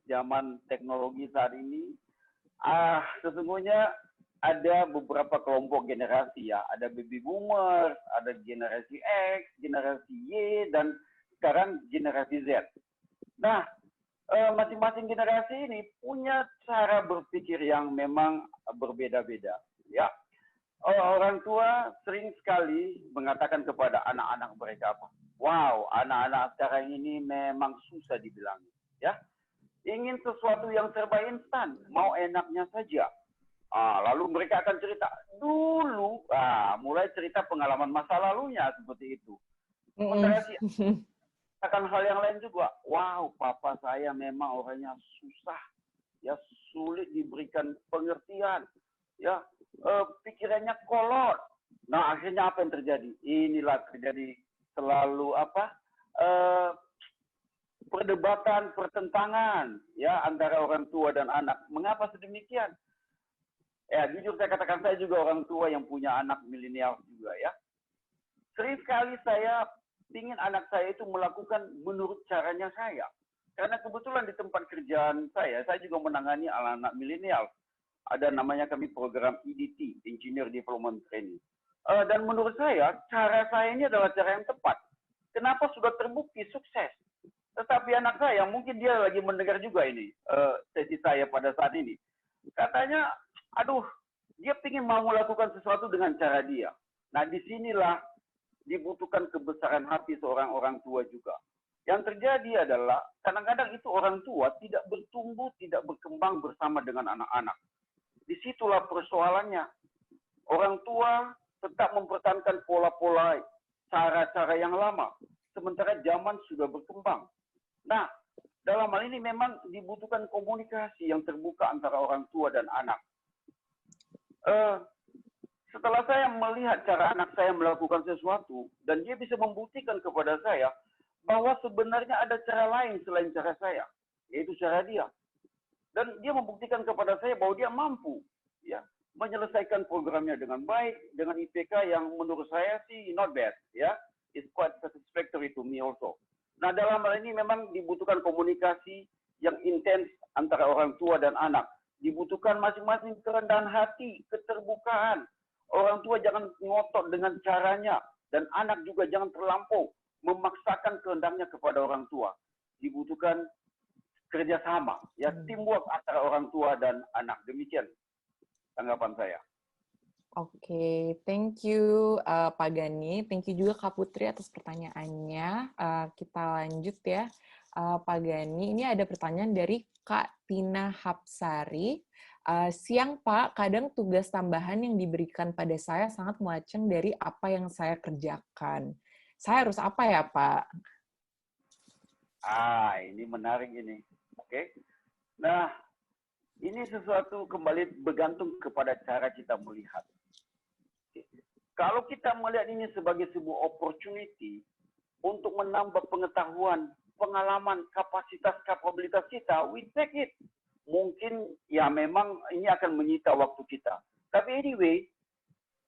zaman teknologi saat ini. Sesungguhnya ada beberapa kelompok generasi ya. Ada baby boomers, ada generasi X, generasi Y, dan sekarang generasi Z. Nah, masing-masing generasi ini punya cara berpikir yang memang berbeda-beda. Ya, orang tua sering sekali mengatakan kepada anak-anak mereka apa? Wow, anak-anak sekarang ini memang susah dibilangin. Ya, ingin sesuatu yang serba instan, mau enaknya saja. Lalu mereka akan cerita dulu, mulai cerita pengalaman masa lalunya seperti itu. Sementara akan hal yang lain juga. Wow, papa saya memang orangnya susah, ya sulit diberikan pengertian, ya pikirannya kolot. Nah, akhirnya apa yang terjadi? Inilah terjadi selalu perdebatan, pertentangan ya antara orang tua dan anak. Mengapa sedemikian? Ya, jujur saya katakan, saya juga orang tua yang punya anak milenial juga ya. Sering sekali saya ingin anak saya itu melakukan menurut caranya saya. Karena kebetulan di tempat kerjaan saya juga menangani anak-anak milenial. Ada namanya kami program EDT, Engineer Development Training. Dan menurut saya, cara saya ini adalah cara yang tepat. Kenapa sudah terbukti sukses? Tetapi anak saya, mungkin dia lagi mendengar juga ini, sesi saya pada saat ini. Katanya, aduh, dia ingin mau melakukan sesuatu dengan cara dia. Nah, disinilah dibutuhkan kebesaran hati seorang orang tua juga. Yang terjadi adalah kadang-kadang itu orang tua tidak bertumbuh, tidak berkembang bersama dengan anak-anak. Disitulah persoalannya. Orang tua tetap mempertahankan pola-pola, cara-cara yang lama. sementara zaman sudah berkembang. Nah, dalam hal ini memang dibutuhkan komunikasi yang terbuka antara orang tua dan anak. Setelah saya melihat cara anak saya melakukan sesuatu, dan dia bisa membuktikan kepada saya bahwa sebenarnya ada cara lain selain cara saya, yaitu cara dia. Dan dia membuktikan kepada saya bahwa dia mampu ya menyelesaikan programnya dengan baik, dengan IPK yang menurut saya sih not bad, ya. It's quite satisfactory to me also. Nah, dalam hal ini memang dibutuhkan komunikasi yang intens antara orang tua dan anak. Dibutuhkan masing-masing kerendahan hati, keterbukaan. Orang tua jangan ngotot dengan caranya, dan anak juga jangan terlampau memaksakan kehendaknya kepada orang tua. Dibutuhkan kerjasama, ya, teamwork antara orang tua dan anak. Demikian tanggapan saya. Oke, thank you Pak Gani. Thank you juga Kak Putri atas pertanyaannya. Kita lanjut ya. Pak Gani, ini ada pertanyaan dari Kak Tina Hapsari. Siang Pak, kadang tugas tambahan yang diberikan pada saya sangat melenceng dari apa yang saya kerjakan. Saya harus apa ya Pak? Ini menarik ini. Oke. Nah, ini sesuatu kembali bergantung kepada cara kita melihat. Kalau kita melihat ini sebagai sebuah opportunity untuk menambah pengetahuan, pengalaman, kapasitas, kapabilitas kita, we take it. Mungkin ya memang ini akan menyita waktu kita. Tapi anyway,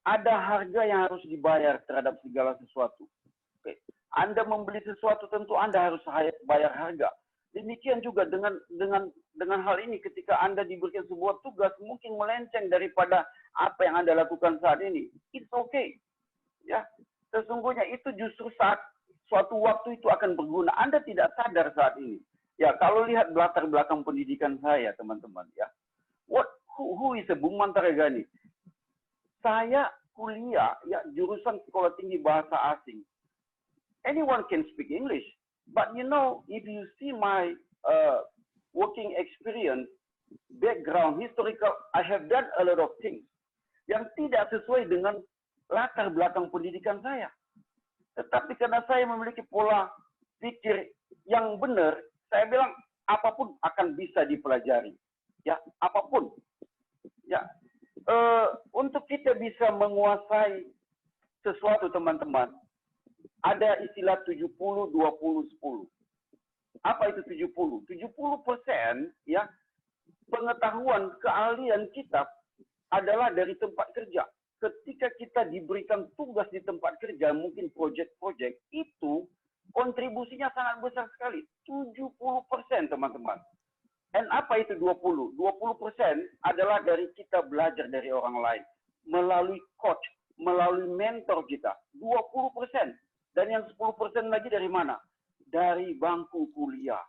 ada harga yang harus dibayar terhadap segala sesuatu. Oke. Anda membeli sesuatu tentu Anda harus bayar harga. Demikian juga dengan hal ini ketika Anda diberikan sebuah tugas mungkin melenceng daripada apa yang Anda lakukan saat ini. It's okay. Ya, sesungguhnya itu justru saat suatu waktu itu akan berguna. Anda tidak sadar saat ini. Ya, kalau lihat latar belakang pendidikan saya, teman-teman, ya. Who is a Bung Mantaragani? Saya kuliah ya jurusan Sekolah Tinggi Bahasa Asing. Anyone can speak English. But you know, if you see my working experience, background, historical, I have done a lot of things yang tidak sesuai dengan latar belakang pendidikan saya. Tetapi karena saya memiliki pola pikir yang benar, saya bilang apapun akan bisa dipelajari. Ya, apapun. Ya, untuk kita bisa menguasai sesuatu, teman-teman, ada istilah 70-20-10. Apa itu 70? 70% ya pengetahuan, keahlian kita adalah dari tempat kerja. Ketika kita diberikan tugas di tempat kerja, mungkin proyek-proyek, itu kontribusinya sangat besar sekali. 70%, teman-teman. Dan apa itu 20? 20% adalah dari kita belajar dari orang lain. Melalui coach, melalui mentor kita. 20%. Dan yang 10% lagi dari mana? Dari bangku kuliah.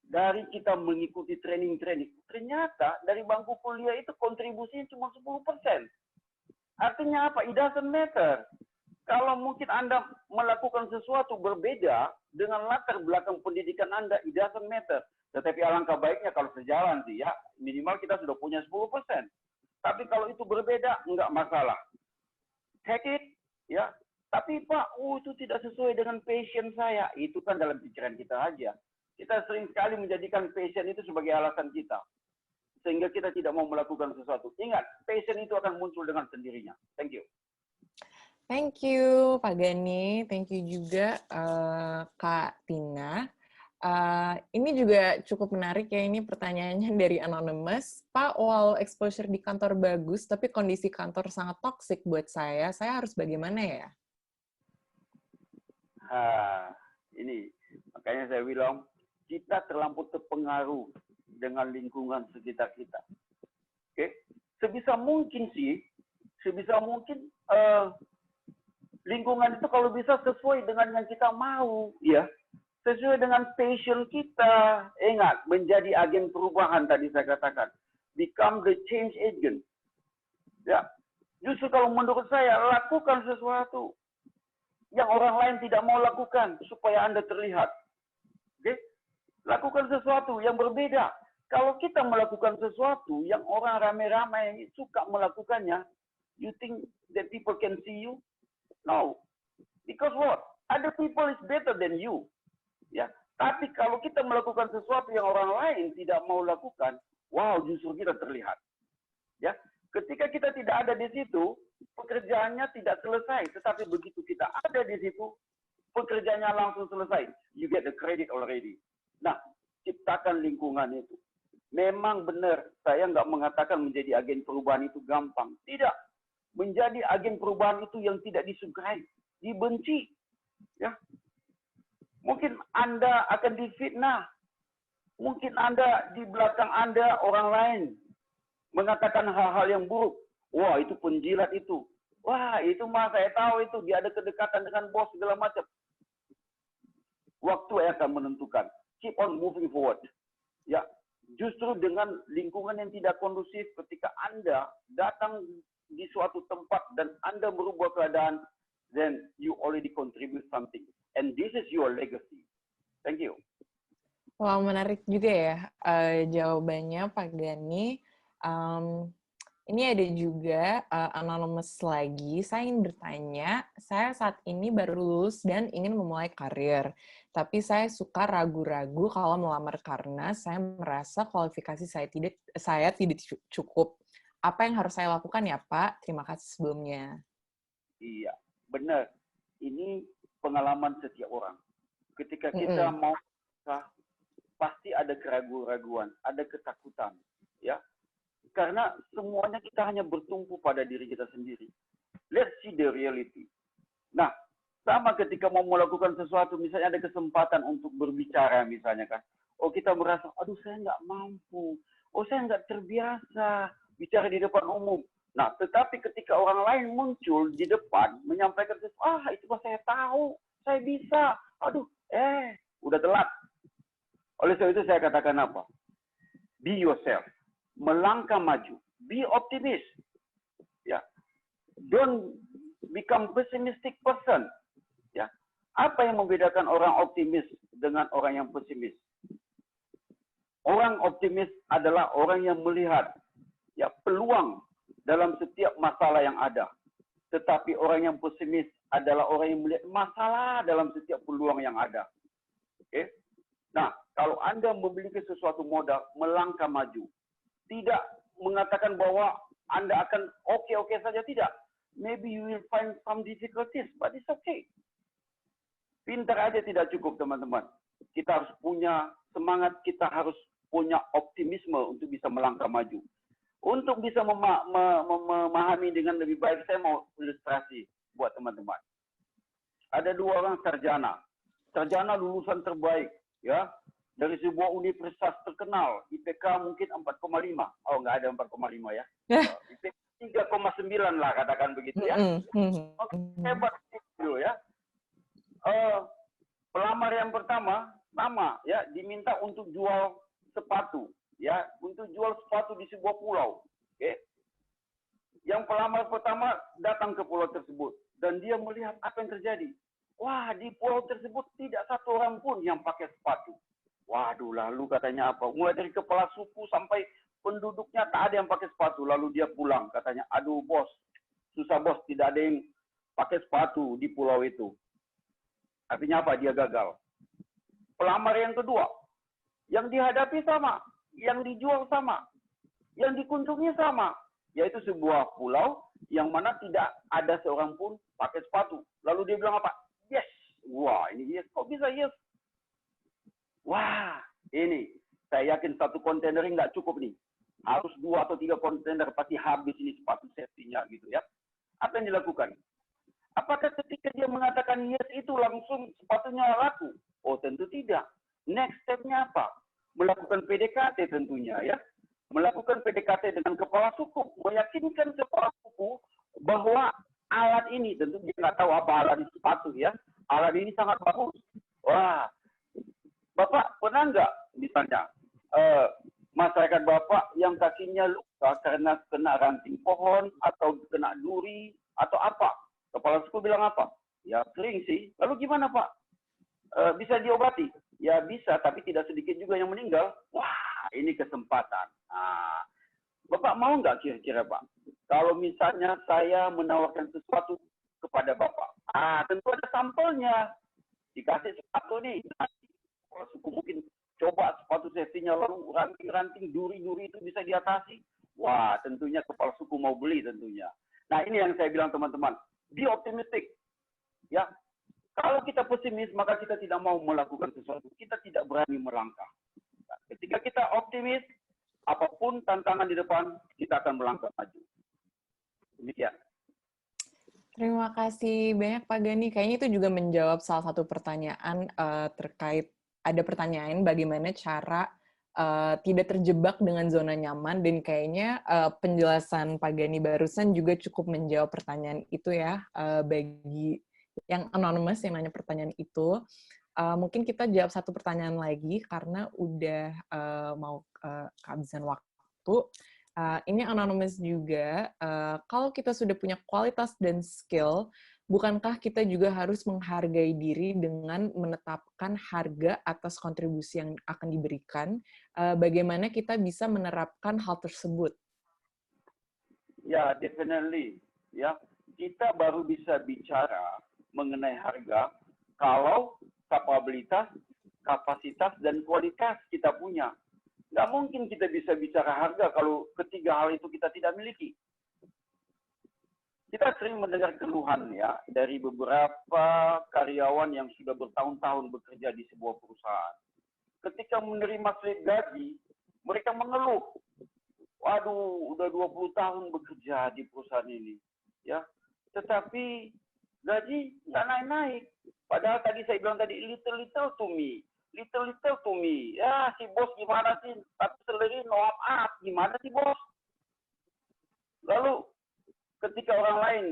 Dari kita mengikuti training-training. Ternyata dari bangku kuliah itu kontribusinya cuma 10%. Artinya apa? It doesn't matter. Kalau mungkin Anda melakukan sesuatu berbeda dengan latar belakang pendidikan Anda, it doesn't matter. Tetapi alangkah baiknya kalau sejalan sih ya, minimal kita sudah punya 10%. Tapi kalau itu berbeda, enggak masalah. Take it, ya. Tapi Pak, itu tidak sesuai dengan passion saya. Itu kan dalam pikiran kita aja. Kita sering sekali menjadikan passion itu sebagai alasan kita. Sehingga kita tidak mau melakukan sesuatu. Ingat, passion itu akan muncul dengan sendirinya. Thank you. Thank you, Pak Gani. Thank you juga, Kak Tina. Ini juga cukup menarik ya, ini pertanyaannya dari Anonymous. Pak, while exposure di kantor bagus, tapi kondisi kantor sangat toksik buat saya harus bagaimana ya? Ini makanya saya bilang kita terlampau terpengaruh dengan lingkungan sekitar kita. Oke, sebisa mungkin lingkungan itu kalau bisa sesuai dengan yang kita mau, ya, sesuai dengan passion kita. Ingat, menjadi agen perubahan tadi saya katakan, become the change agent. Ya, justru kalau menurut saya lakukan sesuatu yang orang lain tidak mau lakukan supaya Anda terlihat. Oke? Lakukan sesuatu yang berbeda. Kalau kita melakukan sesuatu yang orang ramai-ramai suka melakukannya, you think that people can see you? No. Because what? Other people is better than you. Ya, tapi kalau kita melakukan sesuatu yang orang lain tidak mau lakukan, wow, justru kita terlihat. Ya, ketika kita tidak ada di situ, pekerjaannya tidak selesai. Tetapi begitu kita ada di situ, pekerjaannya langsung selesai. You get the credit already. Nah, ciptakan lingkungan itu. Memang benar, saya nggak mengatakan menjadi agen perubahan itu gampang. Tidak. Menjadi agen perubahan itu yang tidak disukai, dibenci. Ya, mungkin Anda akan difitnah. Mungkin Anda di belakang Anda orang lain mengatakan hal-hal yang buruk. Wah, itu penjilat itu. Wah, itu mah saya tahu itu. Dia ada kedekatan dengan bos segala macam. Waktu akan menentukan. Keep on moving forward. Ya, justru dengan lingkungan yang tidak kondusif ketika Anda datang di suatu tempat dan Anda merubah keadaan, then you already contribute something. And this is your legacy. Thank you. Wah, menarik juga ya jawabannya Pak Gani. Ini ada juga anonymous lagi. Saya ingin bertanya, saya saat ini baru lulus dan ingin memulai karir. Tapi saya suka ragu-ragu kalau melamar karena saya merasa kualifikasi saya tidak cukup. Apa yang harus saya lakukan ya Pak? Terima kasih sebelumnya. Iya, benar. Ini pengalaman setiap orang. Ketika kita mau, pasti ada keraguan-raguan, ada ketakutan. Ya, karena semuanya kita hanya bertumpu pada diri kita sendiri. Let's see the reality. Nah, sama ketika mau melakukan sesuatu, misalnya ada kesempatan untuk berbicara misalnya kan. Oh, kita merasa, aduh saya nggak mampu. Oh, saya nggak terbiasa bicara di depan umum. Nah, tetapi ketika orang lain muncul di depan, menyampaikan sesuatu, itu mah saya tahu, saya bisa. Aduh, udah telat. Oleh sebab itu saya katakan apa? Be yourself. Melangkah maju. Be optimist. Ya. Don't become pessimistic person. Ya. Apa yang membedakan orang optimis dengan orang yang pesimis? Orang optimis adalah orang yang melihat ya peluang dalam setiap masalah yang ada. Tetapi orang yang pesimis adalah orang yang melihat masalah dalam setiap peluang yang ada. Oke? Nah, kalau Anda memiliki sesuatu modal, melangkah maju. Tidak mengatakan bahwa Anda akan oke-oke saja, tidak. Maybe you will find some difficulties, but it's okay. Pintar aja tidak cukup, teman-teman. Kita harus punya semangat, kita harus punya optimisme untuk bisa melangkah maju. Untuk bisa memahami dengan lebih baik, saya mau ilustrasi buat teman-teman. Ada 2 orang sarjana. Sarjana lulusan terbaik, ya, dari sebuah universitas terkenal. IPK mungkin 4,5. Oh, nggak ada 4,5 ya. IPK 3,9 lah, katakan begitu ya. Oke, hebat itu ya. Pelamar yang pertama, sama ya, diminta untuk jual sepatu. Ya, untuk jual sepatu di sebuah pulau. Oke. Yang pelamar pertama datang ke pulau tersebut dan dia melihat apa yang terjadi. Wah, di pulau tersebut tidak satu orang pun yang pakai sepatu. Waduh, lalu katanya apa? Mulai dari kepala suku sampai penduduknya tak ada yang pakai sepatu. Lalu dia pulang, katanya, aduh bos, susah bos, tidak ada yang pakai sepatu di pulau itu. Artinya apa? Dia gagal. Pelamar yang kedua, yang dihadapi sama, yang dijual sama, yang dikunjungi sama, yaitu sebuah pulau yang mana tidak ada seorang pun pakai sepatu. Lalu dia bilang apa? Yes. Wah, ini yes. Kok bisa yes? Wah, ini saya yakin satu kontainer nggak cukup nih. Harus 2 atau 3 kontainer, pasti habis ini sepatu safety-nya gitu ya. Apa yang dilakukan? Apakah ketika dia mengatakan yes itu langsung sepatunya laku? Oh, tentu tidak. Next step-nya apa? Melakukan PDKT tentunya ya. Melakukan PDKT dengan kepala suku, meyakinkan kepala suku bahwa alat ini, tentu dia nggak tahu apa alat di sepatu ya. Alat ini sangat bagus. Wah, Bapak pernah nggak misalnya masyarakat Bapak yang kakinya luka karena kena ranting pohon atau kena duri atau apa? Kepala suku bilang apa? Ya kering sih. Lalu gimana Pak? Bisa diobati? Ya bisa, tapi tidak sedikit juga yang meninggal. Wah, ini kesempatan. Nah, Bapak mau nggak kira-kira Pak? Kalau misalnya saya menawarkan sesuatu kepada Bapak, Tentu ada sampelnya. Dikasih sepatu nih, kalau suku mungkin coba sepatu safety-nya lalu ranting-ranting duri-duri itu bisa diatasi. Wah, tentunya kepala suku mau beli tentunya. Nah, ini yang saya bilang teman-teman, be optimistic. Ya, kalau kita pesimis, maka kita tidak mau melakukan sesuatu. Kita tidak berani melangkah. Nah, ketika kita optimis, apapun tantangan di depan, kita akan melangkah maju. Demikian. Terima kasih banyak Pak Gani. Kayaknya itu juga menjawab salah satu pertanyaan terkait, ada pertanyaan bagaimana cara tidak terjebak dengan zona nyaman, dan kayaknya penjelasan Pak Gani barusan juga cukup menjawab pertanyaan itu ya, bagi yang anonymous yang nanya pertanyaan itu. Mungkin kita jawab satu pertanyaan lagi karena udah mau kehabisan waktu. Ini anonymous juga, kalau kita sudah punya kualitas dan skill, bukankah kita juga harus menghargai diri dengan menetapkan harga atas kontribusi yang akan diberikan? Bagaimana kita bisa menerapkan hal tersebut? Ya, definitely. Ya, kita baru bisa bicara mengenai harga kalau kapabilitas, kapasitas, dan kualitas kita punya. Nggak mungkin kita bisa bicara harga kalau ketiga hal itu kita tidak miliki. Kita sering mendengar keluhan ya dari beberapa karyawan yang sudah bertahun-tahun bekerja di sebuah perusahaan. Ketika menerima slip gaji, mereka mengeluh. Waduh, udah 20 tahun bekerja di perusahaan ini. Ya, tetapi gaji nggak naik-naik. Padahal tadi saya bilang tadi, little to me. Little to me. Ya, si bos gimana sih? Tapi salary no up. Gimana sih bos? Lalu ketika orang lain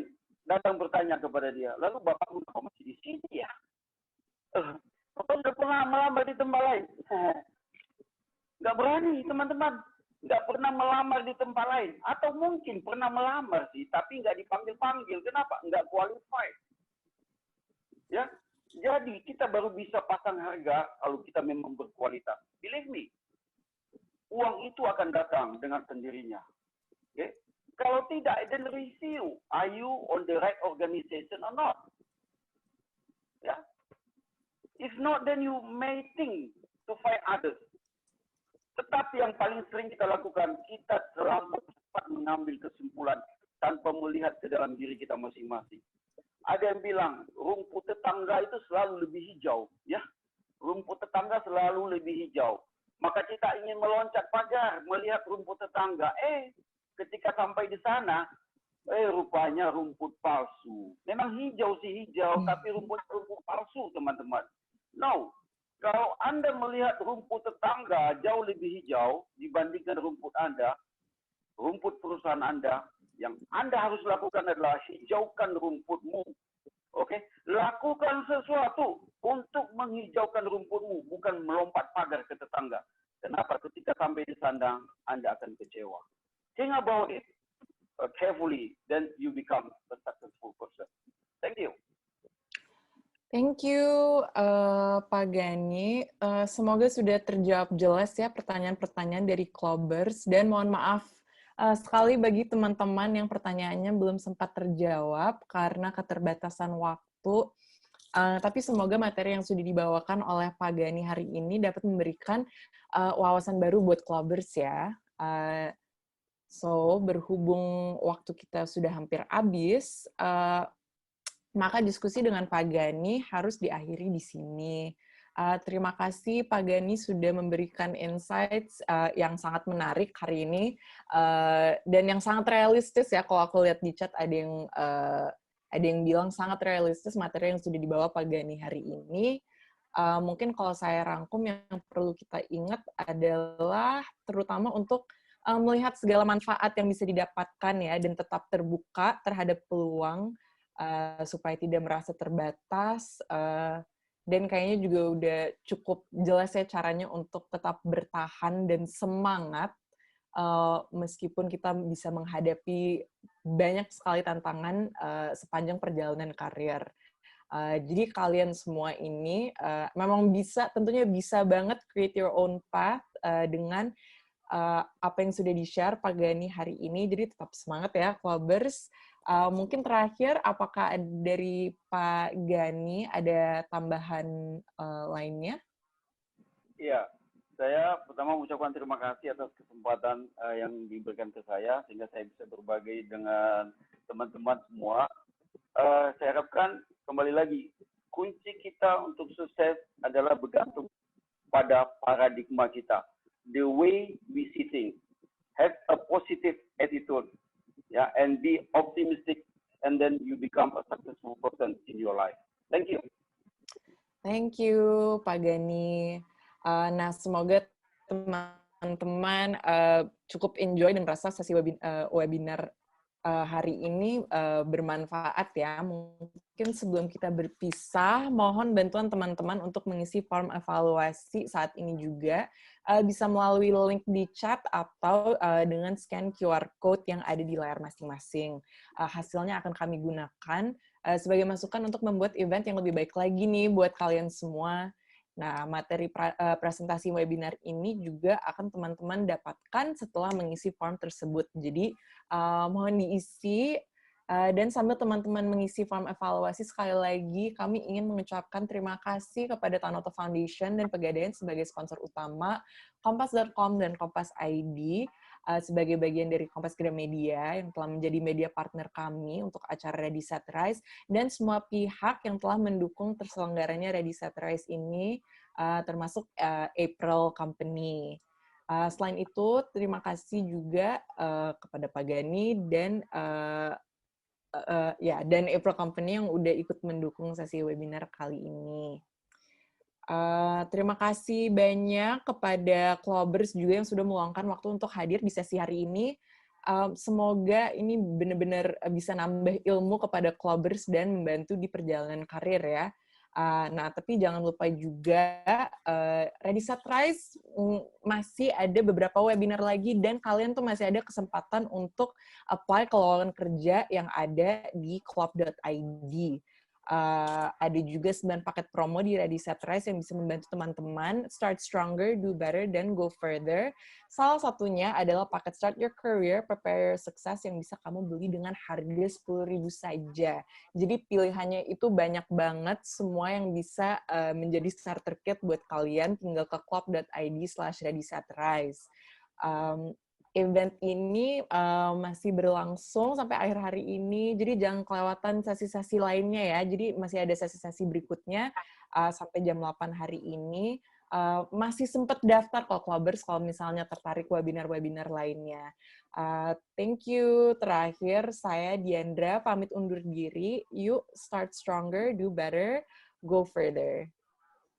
datang bertanya kepada dia, lalu Bapak kenapa masih di sini ya? Bapak sudah pernah melamar di tempat lain? Nggak berani, teman-teman. Nggak pernah melamar di tempat lain. Atau mungkin pernah melamar sih, tapi nggak dipanggil-panggil. Kenapa? Nggak qualified. Ya, jadi kita baru bisa pasang harga kalau kita memang berkualitas. Believe me, uang itu akan datang dengan sendirinya. Okay? Kalau tidak, then review. Are you on the right organization or not? Ya. If not, then you may think to find others. Tetapi yang paling sering kita lakukan, kita terlalu cepat mengambil kesimpulan tanpa melihat ke dalam diri kita masing-masing. Ada yang bilang, rumput tetangga itu selalu lebih hijau. Ya, rumput tetangga selalu lebih hijau. Maka kita ingin meloncat pagar, melihat rumput tetangga. Ketika sampai di sana, rupanya rumput palsu. Memang hijau sih hijau, tapi rumput palsu, teman-teman. No. Kalau Anda melihat rumput tetangga jauh lebih hijau dibandingkan rumput Anda, rumput perusahaan Anda, yang Anda harus lakukan adalah hijaukan rumputmu. Oke? Lakukan sesuatu untuk menghijaukan rumputmu, bukan melompat pagar ke tetangga. Kenapa? Ketika sampai di sandang, Anda akan kecewa. Think about it carefully, then you become a successful person. Thank you. Thank you, Pak Gani. Semoga sudah terjawab jelas ya pertanyaan-pertanyaan dari Clubbers. Dan mohon maaf sekali bagi teman-teman yang pertanyaannya belum sempat terjawab karena keterbatasan waktu. Tapi semoga materi yang sudah dibawakan oleh Pak Gani hari ini dapat memberikan wawasan baru buat Clubbers ya. So, berhubung waktu kita sudah hampir habis, maka diskusi dengan Pak Gani harus diakhiri di sini. Terima kasih Pak Gani sudah memberikan insights yang sangat menarik hari ini, dan yang sangat realistis ya. Kalau aku lihat di chat ada yang bilang sangat realistis materi yang sudah dibawa Pak Gani hari ini. Mungkin kalau saya rangkum yang perlu kita ingat adalah terutama untuk melihat segala manfaat yang bisa didapatkan ya, dan tetap terbuka terhadap peluang supaya tidak merasa terbatas, dan kayaknya juga udah cukup jelas ya caranya untuk tetap bertahan dan semangat meskipun kita bisa menghadapi banyak sekali tantangan sepanjang perjalanan karir. Jadi kalian semua ini memang bisa, tentunya bisa banget create your own path dengan apa yang sudah di-share Pak Gani hari ini. Jadi tetap semangat ya, Clubbers. Mungkin terakhir, apakah dari Pak Gani ada tambahan lainnya? Iya, saya pertama mengucapkan terima kasih atas kesempatan yang diberikan ke saya sehingga saya bisa berbagi dengan teman-teman semua. Saya harapkan kembali lagi kunci kita untuk sukses adalah bergantung pada paradigma kita, the way we see things. Have a positive attitude, yeah, and be optimistic, and then you become a successful person in your life. Thank you. Thank you, Pak Gani. Nah, semoga teman-teman cukup enjoy dan merasa sesi webinar hari ini bermanfaat ya. Mungkin sebelum kita berpisah, mohon bantuan teman-teman untuk mengisi form evaluasi saat ini juga. Bisa melalui link di chat atau dengan scan QR code yang ada di layar masing-masing. Hasilnya akan kami gunakan sebagai masukan untuk membuat event yang lebih baik lagi nih buat kalian semua. Nah, materi presentasi webinar ini juga akan teman-teman dapatkan setelah mengisi form tersebut. Jadi, mohon diisi, dan sambil teman-teman mengisi form evaluasi, sekali lagi kami ingin mengucapkan terima kasih kepada Tanoto Foundation dan Pegadaian sebagai sponsor utama, Kompas.com dan Kompas ID, sebagai bagian dari Kompas Gramedia yang telah menjadi media partner kami untuk acara Ready Set Rise, dan semua pihak yang telah mendukung terselenggaranya Ready Set Rise ini, termasuk April Company. Selain itu, terima kasih juga kepada Pak Gani dan dan April Company yang udah ikut mendukung sesi webinar kali ini. Terima kasih banyak kepada Clubbers juga yang sudah meluangkan waktu untuk hadir di sesi hari ini. Semoga ini benar-benar bisa nambah ilmu kepada Clubbers dan membantu di perjalanan karir ya. Nah, tapi jangan lupa juga Ready Set Rise masih ada beberapa webinar lagi dan kalian tuh masih ada kesempatan untuk apply ke lowongan kerja yang ada di club.id. Ada juga 9 paket promo di Ready Set Rise yang bisa membantu teman-teman start stronger, do better, dan go further. Salah satunya adalah paket Start Your Career, Prepare Your Success yang bisa kamu beli dengan harga 10.000 saja. Jadi pilihannya itu banyak banget, semua yang bisa menjadi starter kit buat kalian, tinggal ke club.id/readysetrise. Event ini masih berlangsung sampai akhir hari ini, jadi jangan kelewatan sesi-sesi lainnya ya. Jadi masih ada sesi-sesi berikutnya sampai jam 8 hari ini. Masih sempat daftar kok Clubbers kalau misalnya tertarik webinar-webinar lainnya. Thank you. Terakhir, saya Diandra pamit undur diri. Yuk, start stronger, do better, go further.